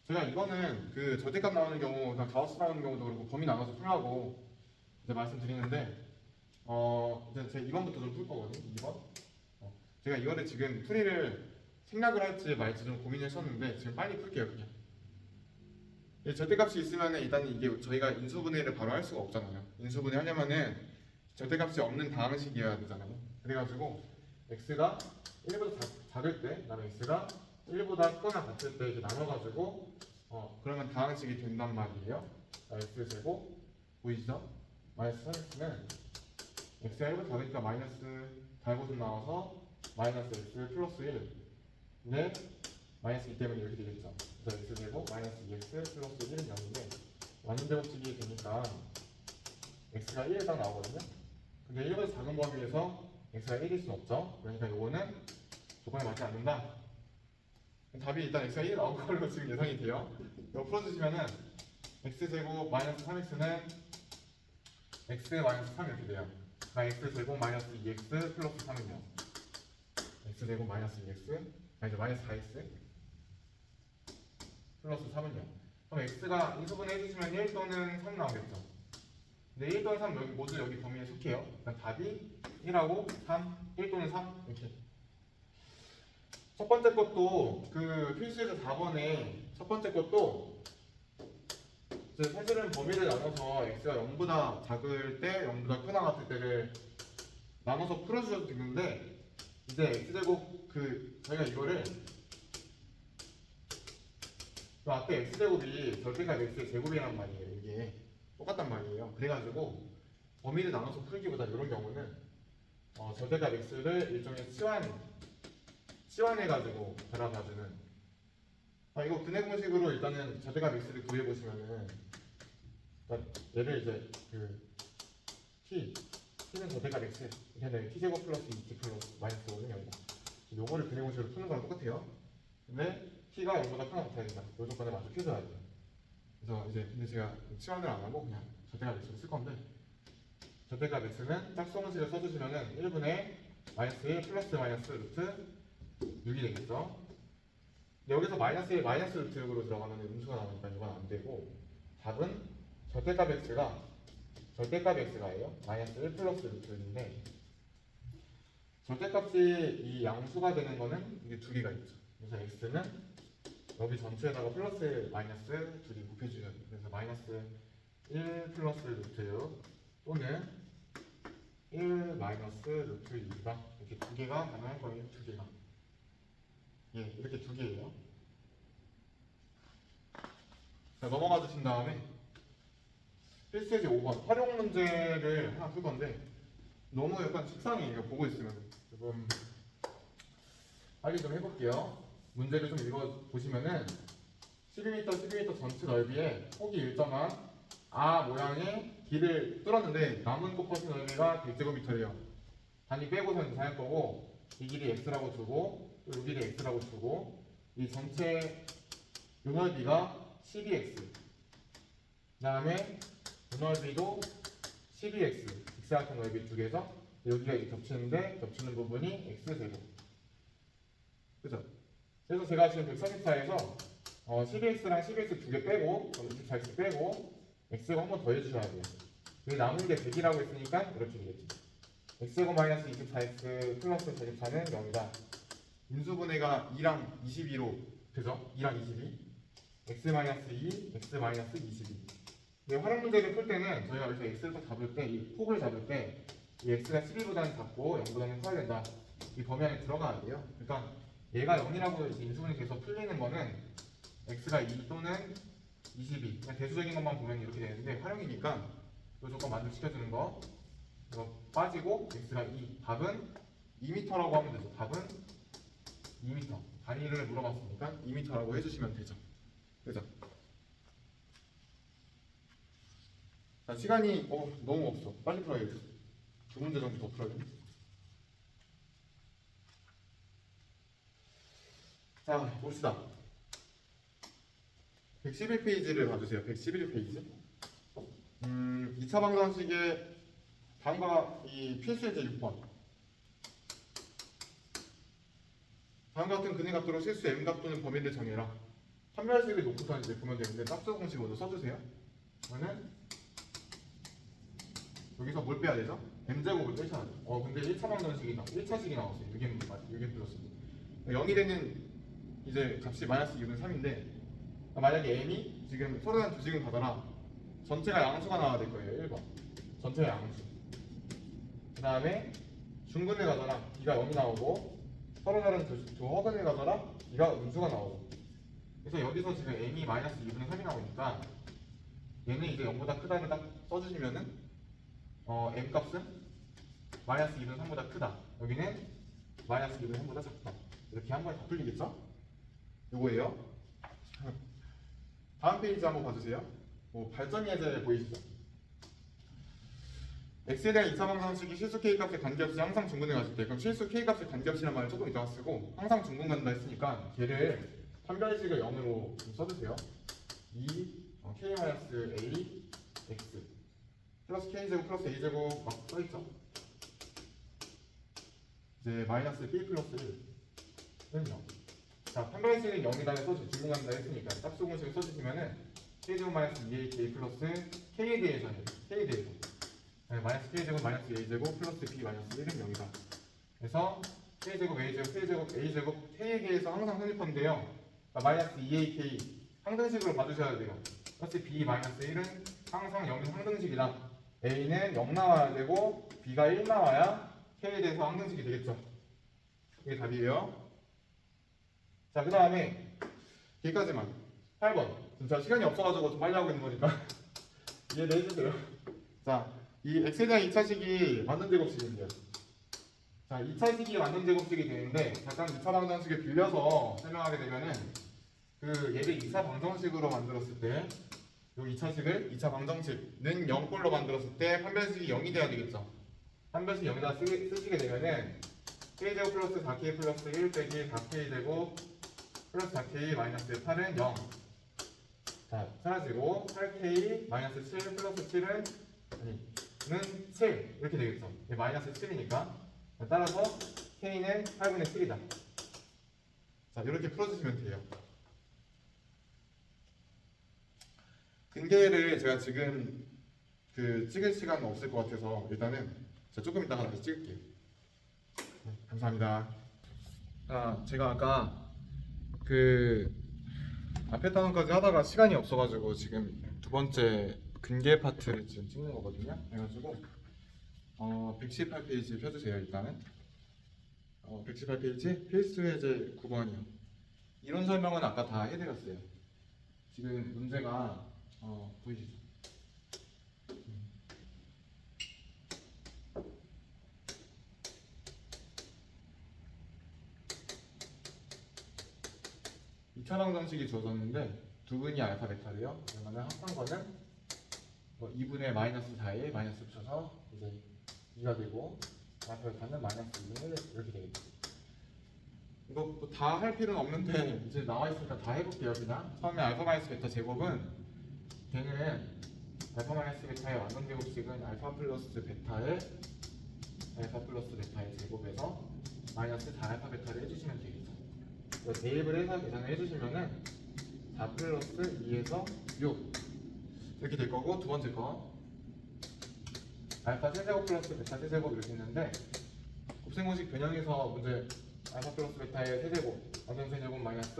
제가 이거는 그 절대값 나오는 경우, 그냥 가우스 나오는 경우도 그렇고 범위 나눠서 풀라고 이제 말씀드리는데, 이제 제가 2번부터 좀 풀 거거든요. 2번. 제가 이거를 지금 풀이를 생략을 할지 말지 좀 고민했었는데 지금 빨리 풀게요 그냥. 절대값이 있으면 일단 이게 저희가 인수분해를 바로 할 수가 없잖아요. 인수분해 하려면은 절대값이 없는 다항식이어야 되잖아요. 그래가지고 x가 1보다 작을 때, 그다음에 x가 1보다 크거나 같을 때 이렇게 나눠가지고 그러면 다항식이 된단 말이에요. x제곱 보이시죠? 마이너스 3x는 x가 1보다 작으니까 마이너스 달고선 나와서 마이너스 x 플러스 1 네, 마이너스 2 때문에 이렇게 되겠죠. 그래서 x제곱 마이너스 2x 플러스 1은 0인데 완전제곱식이 되니까 x가 1에 딱 나오거든요. 근데 1보다 작은 범위에서 x가 1일 수는 없죠. 그러니까 이거는 조건에 맞지 않는다. 답이 일단 x가 1 나온 걸로 지금 예상이 돼요. 이거 풀어주시면은 x제곱 마이너스 3x는 x 마이너스 3 이렇게 돼요. 그러니까 x제곱 마이너스 2x 플러스 3은 0. x제곱 마이너스 2x 아니죠, 마이너스 4x 플러스 3은 0. 그럼 x가 인수분해 해주시면 1 또는 3 나오겠죠. 근데 1 또는 3 여기 모두 여기 범위에 속해요. 그러니까 답이 1하고 3, 1 또는 3 이렇게. 첫 번째 것도 그 필수에서 4번에 첫 번째 것도 이제 사실은 범위를 나눠서 x가 0보다 작을 때, 0보다 크나 같을 때를 나눠서 풀어주셔도 되는데 이제 x제곱 저희가 이거를 그 앞에 x제곱이 절대값 x의 제곱이란 말이에요. 이게 똑같단 말이에요. 그래가지고 범위를 나눠서 풀기보다 이런 경우는 절대값 x를 일종의 치환해가지고 데려다주는 이거 근해 공식으로 일단은 절대값 x를 구해보시면은 얘를 이제 t는 절대값 x 이렇게 t제곱 플러스 2t 플러스 마이너스 5는 0이다. 요거를 근해 공식으로 푸는 거랑 똑같아요. 근데 t가 0보다 크나 같아야 된다. 요 조건에 맞춰줘야 돼요. 그래서 이제 근데 제가 치환을 안 하고 그냥 절대값 x를 쓸 건데 절대값 x는 짝수공식을 써주시면은 1분의 마이너스 1 플러스 마이너스 루트 6이 되겠죠. 근데 여기서 마이너스 1 마이너스 루트 6으로 들어가면 음수가 나오니까 이건 안 되고 답은 절대값 x가예요. 마이너스 1 플러스 루트 6인데 절대값이 이 양수가 되는 거는 이게 두 개가 있죠. 그래서 x는 여기 전체에다가 플러스 마이너스 둘이 곱해주셔야 돼요. 그래서 마이너스 1 플러스 루트 6 또는 1 마이너스 루트 2가 이렇게 두 개가 가능할 거예요. 두 개가. 예, 이렇게 두 개예요. 자, 넘어가 주신 다음에 필수예제 5번 활용 문제를 하나 풀 건데 너무 약간 식상해요. 보고 있으면 조금 빨리 좀 해볼게요. 문제를 좀 읽어 보시면은 12m 전체 넓이에 폭이 일정한 아 모양의 길을 뚫었는데 남은 곳까지 넓이가 100제곱미터예요. 단위 빼고서 이제 할 거고 이 길이 x라고 두고 또 이 길이 x라고 두고 이 전체 요 넓이가 12x 그 다음에 요 넓이도 12x 직사각형 넓이 두 개에서 여기가 이제 겹치는데 겹치는 부분이 x제곱 그죠? 그래서 제가 지금 144에서 12x랑 12x 두 개 빼고 24x 빼고 x가 한 번 더 해주셔야 돼요. 여기 남은 게 100이라고 했으니까 이렇게 되겠죠. x제곱 마이너스 24x 플러스 124는 0이다. 인수분해가 2랑 22로 되죠? 2랑 22 x 마이너스 2, x 마이너스 22 근데 활용 문제를 풀 때는 저희가 여기서 x를 잡을 때 이 폭을 잡을 때 이 x가 12보다는 작고 0보다는 커야 된다. 이 범위 안에 들어가야 돼요. 그러니까 얘가 0이라고 인수분해 돼서 풀리는 거는 x가 2 또는 22 그냥 대수적인 것만 보면 이렇게 되는데 활용이니까 이 조건 만족시켜주는 거 이거 빠지고 x가 2 답은 2m라고 하면 되죠. 답은 2m 단위를 물어봤으니까 2m라고 해주시면 되죠. 그죠? 자, 시간이 너무 없어. 빨리 풀어야겠어. 두 문제 정도 더 풀어야겠네. 자, 봅시다. 111페이지를 봐주세요. 111페이지. 2차 방정식의 다음과 이 필수예제 6번. 다음과 같은 근의 각도로 실수 m 각도는 범위를 정해라. 판별식을 놓고서 이제 보면 되는데 짝수 공식 먼저 써주세요. 그러면 여기서 뭘 빼야 되죠? m제곱을 빼셔야 돼요. 근데 1차 방정식이 1차식이 나왔어요. 6m 플러스 0이 되는 이제 값이 마이너스 2분의 3인데 만약에 m이 지금 서로 다른 두 식은 가더라. 전체가 양수가 나와야 될 거예요. 1번. 전체가 양수. 그 다음에 중근에 가더라. b가 0이 나오고 서로 다른 두 허근에 가더라. b가 음수가 나오고. 그래서 여기서 지금 m이 마이너스 2분의 3이 나오니까 얘는 이제 0보다 크다를 딱 써주시면은 m 값은 마이너스 2분의 3보다 크다. 여기는 마이너스 2분의 3보다 작다. 이렇게 한 번에 다 풀리겠죠? 요거예요. 다음 페이지 한번 봐주세요. 발전 예제 보이시죠? x에 대한 2차 방정식이 실수 k 값의 관계없이 항상 중근에 갔을 때 그럼 실수 k 값의 관계없이란 말을 조금 이따가 쓰고 항상 중근 간다 했으니까 걔를 판별식을 0으로 좀 써주세요. 2 k-a x 플러스 k제곱 플러스 a제곱 막 써있죠? 이제 마이너스 k 플러스 1은 0. 자, 판별식은 0이다 해서 중근 간다 했으니까 짝수 공식을 써주시면은 k제곱 마이너스 2ak 플러스 k에 대해서는 k에 대해서 마이너스 k제곱 마이너스 a제곱 플러스 b 마이너스 1은 0이다. 그래서 k제곱 a제곱 k제곱 a제곱 k에 대해서 항상 성립하는데요. 마이너스 2ak 항등식으로 봐주셔야 돼요. 플러스 b 마이너스 1은 항상 0인 항등식이다. a는 0 나와야 되고 b가 1 나와야 k에 대해서 항등식이 되겠죠. 이게 답이에요. 자, 그 다음에 여기까지만 8번. 진짜 시간이 없어가지고 좀 빨리 하고 있는 거니까 이해를 해주세요. 자, 이 x에 대한 2차식이 완전 제곱식인데요. 자, 2차식이 완전 제곱식이 되는데 잠깐 2차 방정식을 빌려서 설명하게 되면은 얘를 2차 방정식으로 만들었을 때 요 2차식을 2차 방정식은 0꼴로 만들었을 때 판별식이 0이 돼야 되겠죠. 판별식 0에다 쓰시게 되면은 k제곱 플러스 4k 플러스 1 빼기 4k제곱 플러스 4k 마이너스 8은 0. 자, 사라지고 8k 마이너스 7 플러스 7은 는 7 이렇게 되겠죠. 마이너스 7이니까 따라서 k는 8분의 7이다. 자, 이렇게 풀어주시면 돼요. 근계를 제가 지금 찍을 시간 없을 것 같아서 일단은 제가 조금 이따가 다시 찍을게요. 네, 감사합니다. 제가 아까 앞에 단원까지 하다가 시간이 없어가지고 지금 두 번째 근계 파트를 지금 찍는 거거든요. 그래가지고 118페이지 펴주세요. 일단은 118페이지 필수 예제 9번이요. 이론 설명은 아까 다 해드렸어요. 지금 문제가 보이시죠? 2차방 정식이 주어졌는데 두분이 알파 베타래요. 그러면 합산거는 2분의 마이너스 4에 마이너스 붙여서 이제 2가 되고 알파 베타는 마이너스 2분의 1 이렇게 되겠죠. 이거 뭐 다 할 필요는 없는데 이제 나와 있으니까 다 해볼게요. 그냥 처음에 알파 마이너스 베타 제곱은 걔는 알파 마이너스 베타의 완전 제곱식은 알파 플러스 베타의 제곱에서 마이너스 4알파 베타를 해주시면 되겠죠. 대입을 해서 계산을 해주시면은 4 플러스 2에서 6 이렇게 될 거고, 두 번째 거 알파 세제곱 플러스 베타 세제곱 이렇게 있는데 곱셈공식 변형에서 문제 알파 플러스 베타의 세제곱 완전 세제곱 마이너스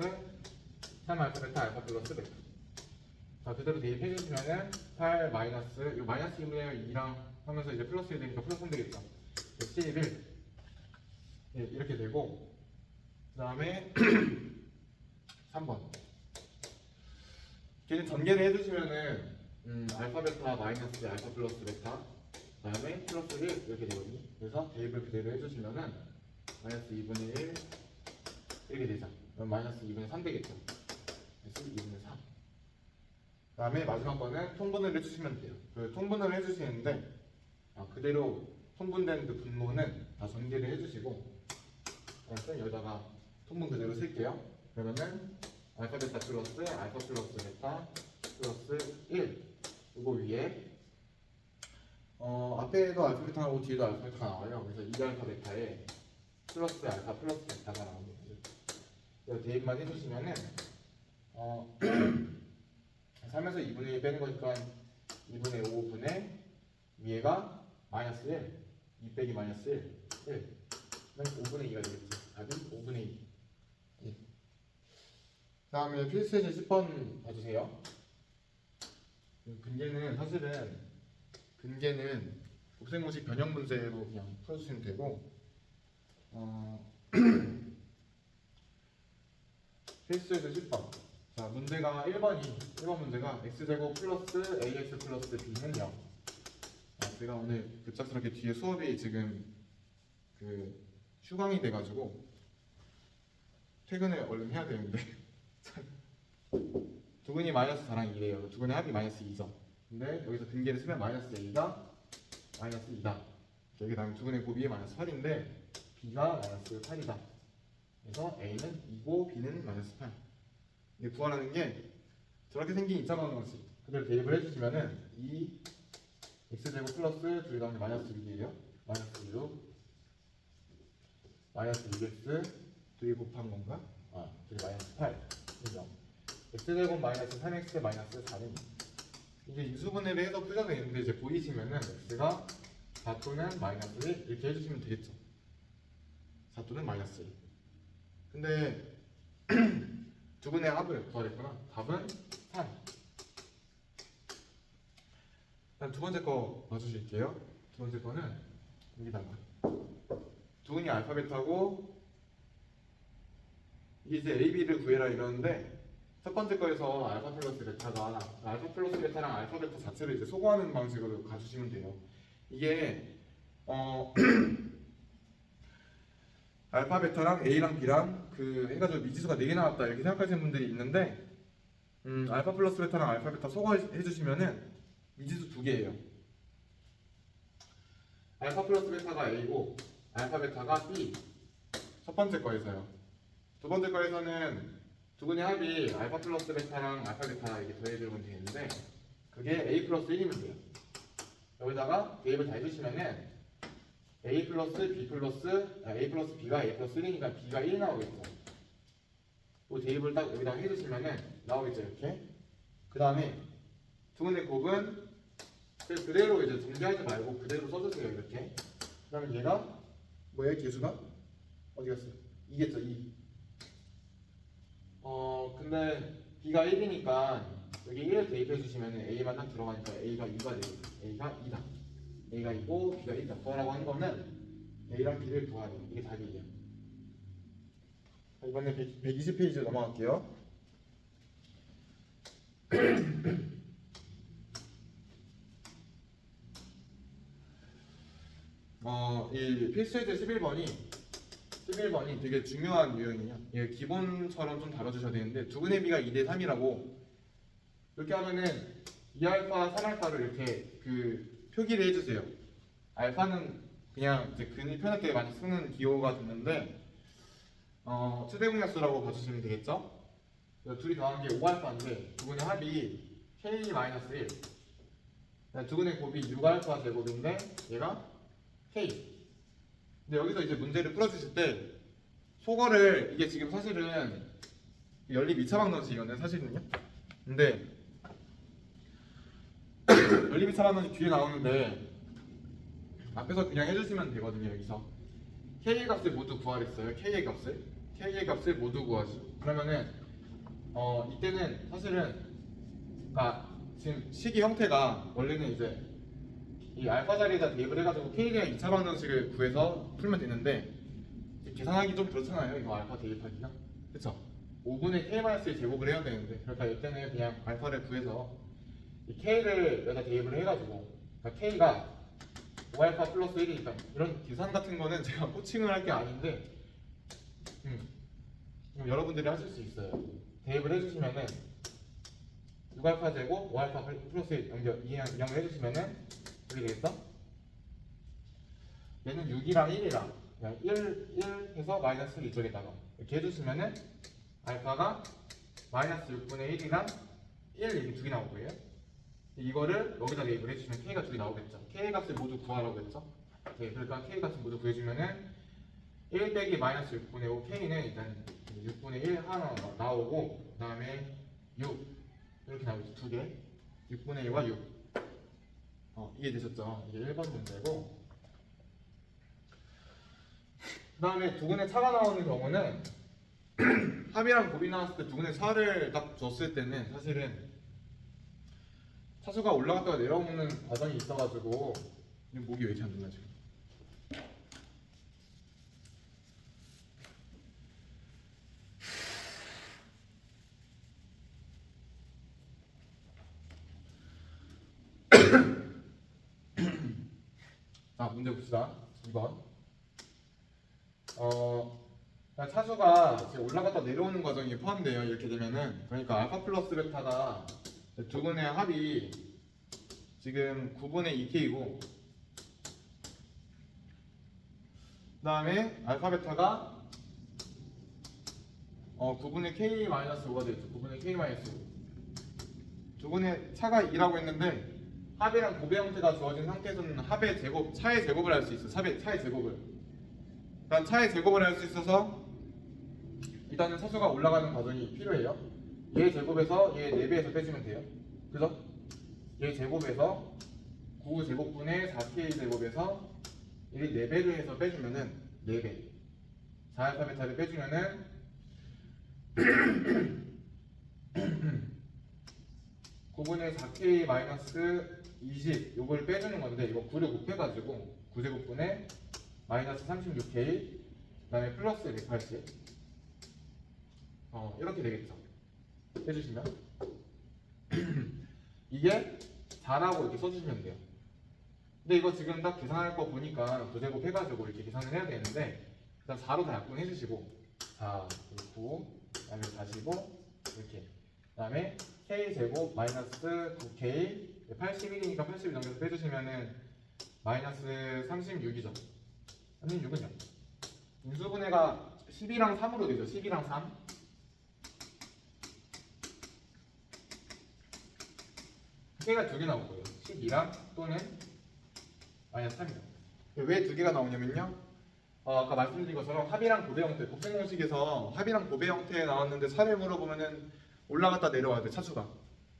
3알파 베타 알파 플러스 베타. 자, 그대로 대입해 주시면은 8 마이너스 이 마이너스 2분의 2랑 하면서 이제 플러스 1 되니까 플러스 3 되겠죠. 11 이렇게 되고, 그 다음에 3번 걔는 전개를 해주시면은 알파 베타 마이너스 알파 플러스 베타 그 다음에 플러스 1 이렇게 되거든요. 그래서 대입을 그대로 해주시면은 마이너스 2분의 1 이렇게 되죠. 그럼 마이너스 2분의 3 되겠죠. 그래서 2분의 3. 그 다음에 마지막 거는 통분을 해주시면 돼요. 그 통분을 해주시는데 그대로 통분된 그 분모는 다 전개를 해주시고, 여기다가 통분 그대로 쓸게요. 그러면은 알파 베타 플러스 알파 플러스 베타 플러스 1 이거 위에 앞에도 알파 베타 나오고 뒤에도 알파 베타가 나와요. 그래서 2알파 베타에 플러스 알파 플러스 베타가 나옵니다. 이거 대입만 해주시면은 3에서 2분의 1 빼는 거니까 2분의 5분의 위에가 마이너스 1 2 빼기 마이너스 1 그러면 5분의 2가 되겠지. 답이 5분의 2. 그 다음에 필수예제 10번 봐주세요. 근계는 곱셈공식 변형 문제로 그냥 풀어주시면 되고, 필수예제 10번. 자, 문제가 1번 문제가 x제곱 플러스 ax 플러스 b는 0. 제가 오늘 급작스럽게 뒤에 수업이 지금 휴강이 돼가지고 퇴근을 얼른 해야 되는데 두근이 마이너스 4랑 2래요. 두근의 합이 마이너스 2죠. 근데 여기서 근계를 쓰면 마이너스 a가 마이너스 2다. 여기 다음에 두근의 곱이 마이너스 8인데 b가 마이너스 8이다. 그래서 a는 2고 b는 마이너스 8. 이게 구하라는 게 저렇게 생긴 2차 방정식 그대로 대입을 해주시면은 2 x제곱 플러스 둘 다음에 마이너스 6이에요. 마이너스 6 마이너스 6x 둘이 곱한 건가? 둘이 마이너스 8 그죠? x제곱 마이너스 3x 마이너스 4는 이게 인수분해를 해서 풀려져 있는데 이제 보이시면은 x가 4 또는 마이너스 1 이렇게 해주시면 되겠죠. 4 또는 마이너스 1. 근데 두분의 합을 구하랬구나. 답은 3. 일단 두 번째 거 봐주실게요. 두 번째 거는 여기다가 두분이 알파벳하고 이게 이제 A, B를 구해라 이러는데 첫 번째 거에서 알파 플러스 베타가 알파 플러스 베타랑 알파 베타 자체를 이제 소거하는 방식으로 가주시면 돼요. 이게 알파 베타랑 A랑 B랑 해가지고 미지수가 4개 나왔다 이렇게 생각하시는 분들이 있는데 알파 플러스 베타랑 알파 베타 소거해 주시면은 미지수 2개예요. 알파 플러스 베타가 A고 알파 베타가 B. 첫 번째 거에서요. 두 번째 거에서는 두분의 합이 알파 플러스 베타랑 알파 베타 이렇게 더해주면 되는데 그게 A 플러스 1이면 돼요. 여기다가 대입을 다 해주시면은 A 플러스 B가 A 플러스 1이니까 B가 1 나오겠죠. 또 대입을 딱 여기다가 해주시면은 나오겠죠 이렇게. 그 다음에 두분의 곱은 그대로 이제 정리하지 말고 그대로 써주세요 이렇게. 그 다음에 얘가 뭐야 개수가? 어디 갔어? 2겠죠 2. 근데 B가 1이니까 여기 1을 대입해 주시면 A만 딱 들어가니까 A가 2가 되고 A가 2다. A가 2고 B가 1이다. 구하라고 한 거는 A랑 B를 구하래요. 이게 답이에요. 이번에 120페이지 넘어갈게요. 이 필수예제 11번이 되게 중요한 유형이에요. 예, 기본처럼 좀 다뤄주셔야 되는데 두근의 비가 2대 3이라고 이렇게 하면은 2알파, 3알파를 이렇게 그 표기를 해주세요. 알파는 그냥 이제 근이 표현할 때 많이 쓰는 기호가 됐는데 최대공약수라고 봐주시면 되겠죠? 둘이 더한 게 5알파인데 두근의 합이 K-1 두근의 곱이 6알파 제곱인데 얘가 K. 근데 여기서 이제 문제를 풀어주실 때 소거를 이게 지금 사실은 연립 2차 방정식이거든요 사실은요. 근데 연립 2차 방정식 뒤에 나오는데 앞에서 그냥 해주시면 되거든요. 여기서 K의 값을 모두 구하랬어요. K의 값을 모두 구하시오. 그러면은 이때는 사실은 지금 식이 형태가 원래는 이제 이 알파 자리에다 대입을 해가지고 K에 대한 2차 방정식을 구해서 풀면 되는데 계산하기 좀 그렇잖아요. 이거 알파 대입하기가 그쵸? 5분의 K-1 제곱을 해야 되는데 그러니까 이때는 그냥 알파를 구해서 이 K를 여기다 대입을 해가지고 그러니까 K가 5알파 플러스 1이니까 이런 계산 같은 거는 제가 코칭을 할 게 아닌데 여러분들이 하실 수 있어요. 대입을 해주시면은 6알파 제곱 5알파 플러스 1 이항을 해주시면은 어떻게 되겠어? 얘는 6이랑 1이랑 그냥 1 해서 마이너스 1 이쪽에다가 이렇게 해주시면은 알파가 마이너스 6분의 1이랑 1 이렇게 두 개 나올 거예요. 이거를 여기다 대입을 해주시면 K가 두 개 나오겠죠. K 값을 모두 구하라고 했죠. 네, 그러니까 K 값을 모두 구해주면은 1 빼기 마이너스 6분의 5 K는 일단 6분의 1 하나 나오고 그 다음에 6 이렇게 나오죠. 두 개 6분의 1과 6 이해되셨죠? 이게 1번 문제고 그 다음에 두근의 차가 나오는 경우는 합이랑 곱이 나왔을 때 두근의 차를 딱 줬을 때는 사실은 차수가 올라갔다가 내려오는 과정이 있어가지고 목이 왜 이렇게 안 좋나 지금. 자, 문제 봅시다. 2번. 차수가 올라갔다 내려오는 과정이 포함돼요. 이렇게 되면은 그러니까 알파 플러스 베타가 두근의 합이 지금 9분의 2K고 그 다음에 알파 베타가 9분의 K-5가 되죠. 9분의 K-5 두근의 차가 2라고 했는데 합이랑 곱의 형태가 주어진 상태에서는 합의 제곱, 차의 제곱을 할 수 있어. 차의 제곱을. 일단 차의 제곱을 할 수 있어서 일단은 차수가 올라가는 과정이 필요해요. 얘 제곱에서 얘 4배에서 빼주면 돼요. 그죠? 얘 제곱에서 9 제곱분의 4K 제곱에서 얘 4배를 해서 빼주면은 4배. 4알파 베타를 빼주면은 9분의 4K 마이너스 20 요걸 빼주는 건데 이거 9를 곱해가지고 9제곱분의 마이너스 36K 그 다음에 플러스 180 이렇게 되겠죠. 해주시면 이게 4라고 이렇게 써주시면 돼요. 근데 이거 지금 딱 계산할 거 보니까 9제곱 해가지고 이렇게 계산을 해야 되는데 일단 4로 다 약분 해주시고 4, 9, 그 다음에 45 이렇게 그 다음에 K제곱 마이너스 9K 81이니까 81 넘겨서 빼주시면은 마이너스 36이죠. 36은요. 인수분해가 10이랑 3으로 되죠. 10이랑 3. K가 두 개 나올 거예요. 12랑 또는 마이너스 3이요. 왜 두 개가 나오냐면요. 아까 말씀드린 것처럼 합이랑 곱의 형태, 곱셈 공식에서 합이랑 곱의 형태에 나왔는데 차를 물어보면은 올라갔다 내려와야 돼, 차수가.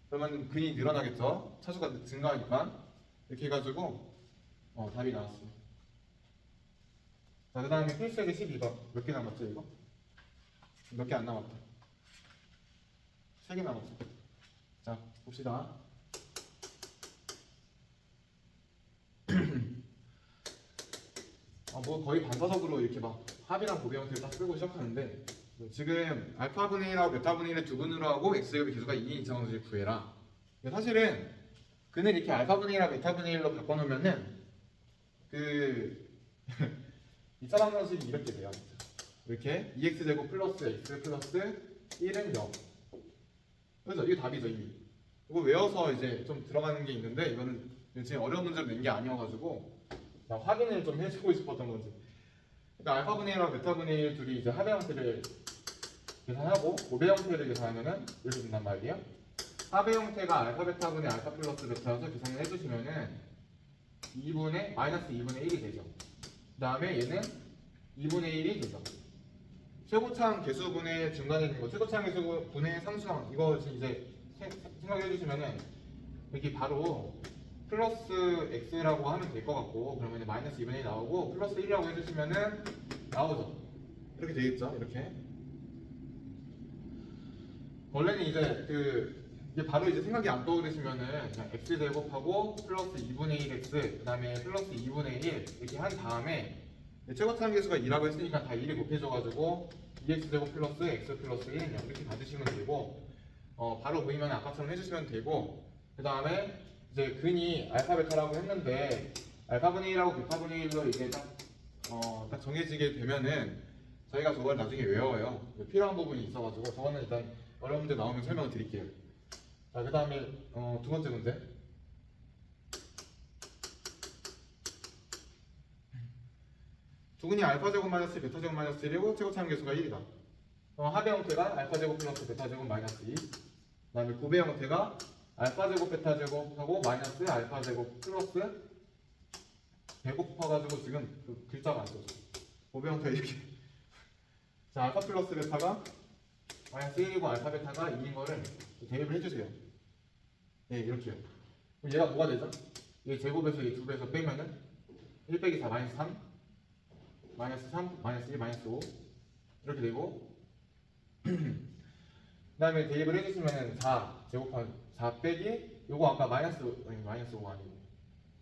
그러면 근이 늘어나겠죠. 차수가 증가하니까. 이렇게 해가지고 답이 나왔어요. 자, 그 다음에 필수예제 12번. 몇 개 남았죠, 이거? 몇 개 안 남았다. 3개 남았죠. 자, 봅시다. 뭐 거의 반사적으로 이렇게 막 합이랑 곱의 형태를 딱 쓰고 시작하는데 지금 알파분의 1하고 베타분의 1을 두 분으로 하고 x제곱의 계수가 2인 이차방정식을 구해라. 근데 사실은 그는 이렇게 알파분의 1하고 베타분의 1로 바꿔놓으면은 그 이차방정식이 이렇게 돼요. 이렇게 2x제곱 플러스 x 플러스 1은 0. 그래서 이게 답이죠. 이미 이거 외워서 이제 좀 들어가는 게 있는데 이거는 지금 어려운 문제로 낸 게 아니어가지고 확인을 좀 해주고 싶었던 건지. 그러니까 알파분의 1하고 베타분의 1 둘이 이제 합의 형태를 계산하고 고배 형태를 계산하면은 이렇게 된단 말이에요. 합의 형태가 알파 베타분의 알파 플러스 베타여서 계산을 해주시면은 2분의 마이너스 2분의 1이 되죠. 그 다음에 얘는 2분의 1이 되죠. 최고차항 계수분의 중간에 있는 거 최고차항 계수분의 상수항 이거 이제 생각해 주시면은 여기 바로 플러스 x라고 하면 될 것 같고 그러면 마이너스 2분의 1이 나오고 플러스 1이라고 해주시면은 나오죠. 이렇게 되겠죠. 이렇게 원래는 이제 이게 바로 이제 생각이 안 떠오르시면은 그냥 x 제곱하고 플러스 2분의 1x 그 다음에 플러스 2분의 1 이렇게 한 다음에 최고차항 계수가 2라고 했으니까 다 1이 곱해져가지고 2x 제곱 플러스 x 플러스 1은 0 이렇게 받으시면 되고 바로 보이면 아까처럼 해주시면 되고 그 다음에 이제 근이 알파 베타라고 했는데 알파분의 1하고 베타분의 1로 이제 딱 정해지게 되면은 저희가 저걸 나중에 외워요. 필요한 부분이 있어가지고 저거는 일단 어려운 문제 나오면 설명을 드릴게요. 자, 그 다음에 두 번째 문제. 두근이 알파 제곱 마이너스 베타 제곱 마이너스 1이고 최고차항 계수가 1이다. 합의 형태가 알파 제곱 플러스 베타 제곱 마이너스 2. 그 다음에 곱의 형태가 알파 제곱 베타 제곱하고 마이너스 알파 제곱 플러스 배고파가지고 지금 그 글자가 안 써져. 곱의 형태가 이렇게. 자, 알파 플러스 베타가 마이너스 1이고 알파 베타가 2인 거를 대입을 해주세요. 네, 이렇게요. 그럼 얘가 뭐가 되죠? 얘 제곱에서 얘 2배에서 빼면은 1 빼기 4 마이너스 3 마이너스 3 마이너스 1 마이너스 5 이렇게 되고 그 다음에 대입을 해주시면은 4 제곱한 4 빼기 요거 아까 마이너스 5가 아니고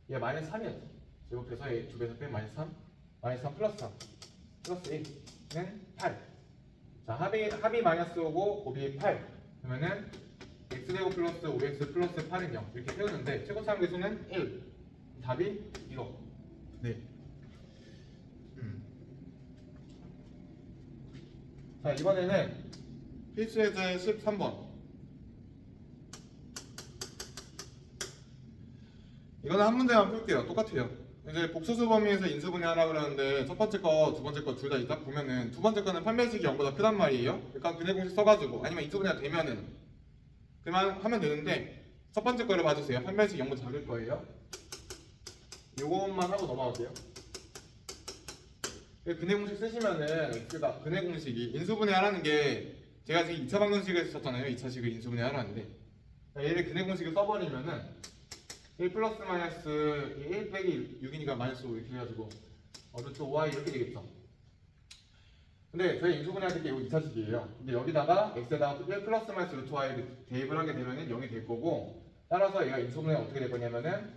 얘 마이너스 3이었죠. 제곱해서 얘 2배에서 빼면 마이너스 3 마이너스 3 플러스 3 플러스 1은 8. 자, 합이 마이너스 5고 곱이 8 그러면은 x제곱 플러스 5x 플러스 8은 0 이렇게 세우는데 최고차항 계수는 1 답이 이거. 네. 자, 이번에는 필수예제 13번. 이거는 한 문제만 풀게요. 똑같아요. 이제 복소수 범위에서 인수분해 하라 그러는데 첫 번째 거, 두 번째 거 둘 다 딱 보면은 두 번째 거는 판별식이 0보다 크단 말이에요. 그러니까 근해 공식 써가지고 아니면 인수분해가 되면은 그만 하면 되는데 첫 번째 거를 봐주세요. 판별식이 0보다 작을 거예요. 요것만 하고 넘어갈게요. 근해 공식 쓰시면은 x가 근해 공식이 인수분해 하라는 게 제가 지금 2차 방정식을 썼잖아요. 2차식을 인수분해 하라는데 얘를 근해 공식을 써버리면은 1 플러스 마이너스 1 빼기 6이니까 마이너스 5 이렇게 해가지고 루트 5y 이렇게 되겠죠. 근데 저희 인수분해 할 때 이거 2차식이에요. 근데 여기다가 x에다가 1 플러스 마이너스 루트 y를 대입을 하게 되면은 0이 될 거고 따라서 얘가 인수분해가 어떻게 될 거냐면은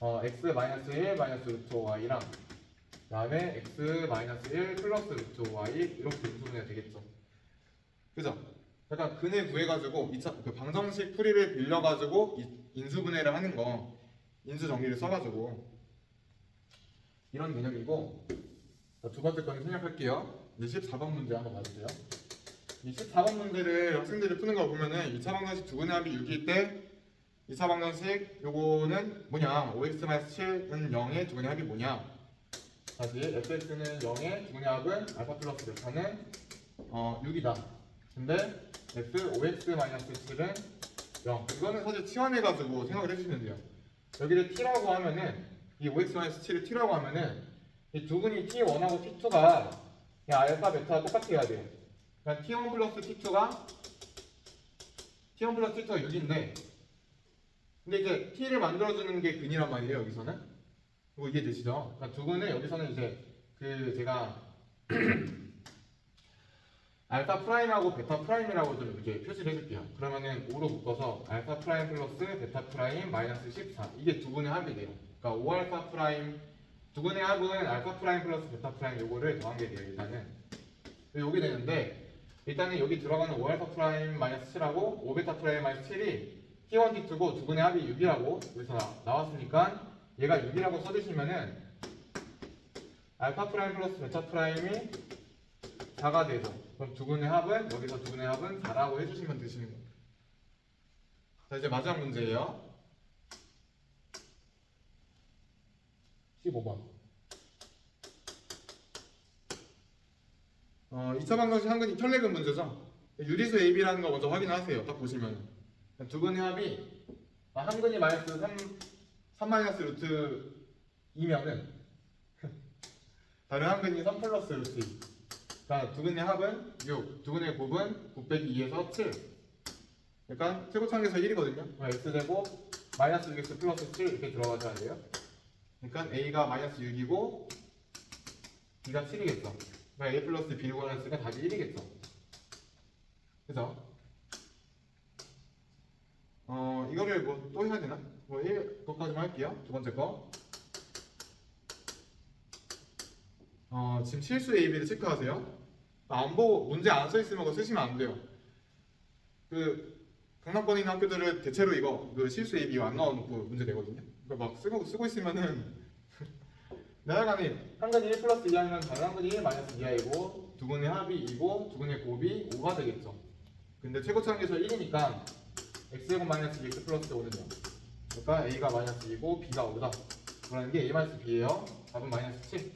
x 마이너스 1 마이너스 루트 y랑 그 다음에 x 마이너스 1 플러스 루트 y 이렇게 인수분해가 되겠죠. 그죠? 약간 근해 구해가지고 2차 그 방정식 풀이를 빌려가지고 인수분해를 하는 거 인수 정리를 써가지고 이런 개념이고 자, 두 번째 거는 생략할게요. 이제 14번 문제 한번 봐주세요. 이 14번 문제를 학생들이 푸는 거 보면은 2차 방정식 두근의 합이 6일 때 2차 방정식 요거는 뭐냐 5x-7은 0의 두근의 합이 뭐냐 다시 fx는 0의 두근의 합은 알파 플러스 베타는 6이다. 근데 f 5x-7은 0 이거는 사실 치환해가지고 생각을 해주시면 돼요. 여기를 t라고 하면은 이 5x-7을 t라고 하면은 이 두근이 t1하고 t2가 그냥 알파 베타가 똑같아야 돼요. 그러니까 t1 플러스 t2가 6인데 근데 이제 t를 만들어주는 게 근이란 말이에요. 여기서는 이거 이해되시죠? 그러니까 두근은 여기서는 이제 그 제가 알파 프라임하고 베타 프라임이라고 좀 이렇게 표시를 해줄게요. 그러면은 5로 묶어서 알파 프라임 플러스 베타 프라임 마이너스 14 이게 두근의 합이 돼요. 그러니까 5알파 프라임 두근의 합은 알파 프라임 플러스 베타 프라임 요거를 더한 게 돼요. 일단은 요게 되는데 일단은 여기 들어가는 5알파 프라임 마이너스 7하고 5베타 프라임 마이너스 7이 T1, T2고 두 분의 합이 6이라고 여기서 나왔으니까 얘가 6이라고 써주시면은 알파 프라임 플러스 베타 프라임이 4가 돼서 그럼 두 분의 합은 여기서 두 분의 합은 4라고 해주시면 되시는 거예요. 자 이제 마지막 문제예요. 15번. 2차 방정식 한근이 혈례근 문제죠. 유리수 AB라는 거 먼저 확인하세요. 딱 보시면 두 분의 합이 한근이 마이너스 3 마이너스 루트 2면은 다른 한근이 3 플러스 루트 2. 그러니까 두 분의 합은 6, 두 분의 곱은 9 빼기 2에서 7. 그러니까 최고차항에서 1이거든요. x제곱 마이너스 6x 플러스 7 이렇게 들어가줘야 돼요. 그러니까 a가 마이너스 6이고 b가 7이겠죠. 그러니까 a 플러스 b 구하였으니까 답이 1이겠죠. 그죠? 이거를 뭐 또 해야 되나? 뭐 1, 그것까지만 할게요. 두 번째 거. 지금 실수 AB를 체크하세요. 안 보고 문제 안 써 있으면 그거 쓰시면 안 돼요. 그 강남권에 있는 학교들은 대체로 이거 그 실수 AB 안 나와놓고 문제 내거든요. 그러니까 막 쓰고 있으면은 내가간에 한근이 1 플러스 2하면 다른 한근이 1 마이너스 2하이고 두 분의 합이 2고 두 분의 곱이 5가 되겠죠. 근데 최고차항에서 1이니까 x제곱 마이너스 2x 플러스 5는 0. 그러니까 a가 마이너스 2고 b가 5다. 그러는 게 a 마이너스 b예요. 답은 마이너스 7.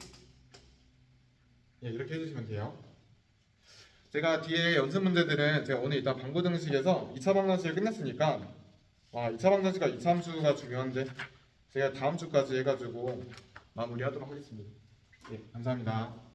예, 이렇게 해주시면 돼요. 제가 뒤에 연습 문제들은 제가 오늘 일단 방고등식에서 2차 방정식을 끝냈으니까 2차 방정식과 이차함수가 중요한데 제가 다음 주까지 해가지고 마무리하도록 하겠습니다. 예, 감사합니다.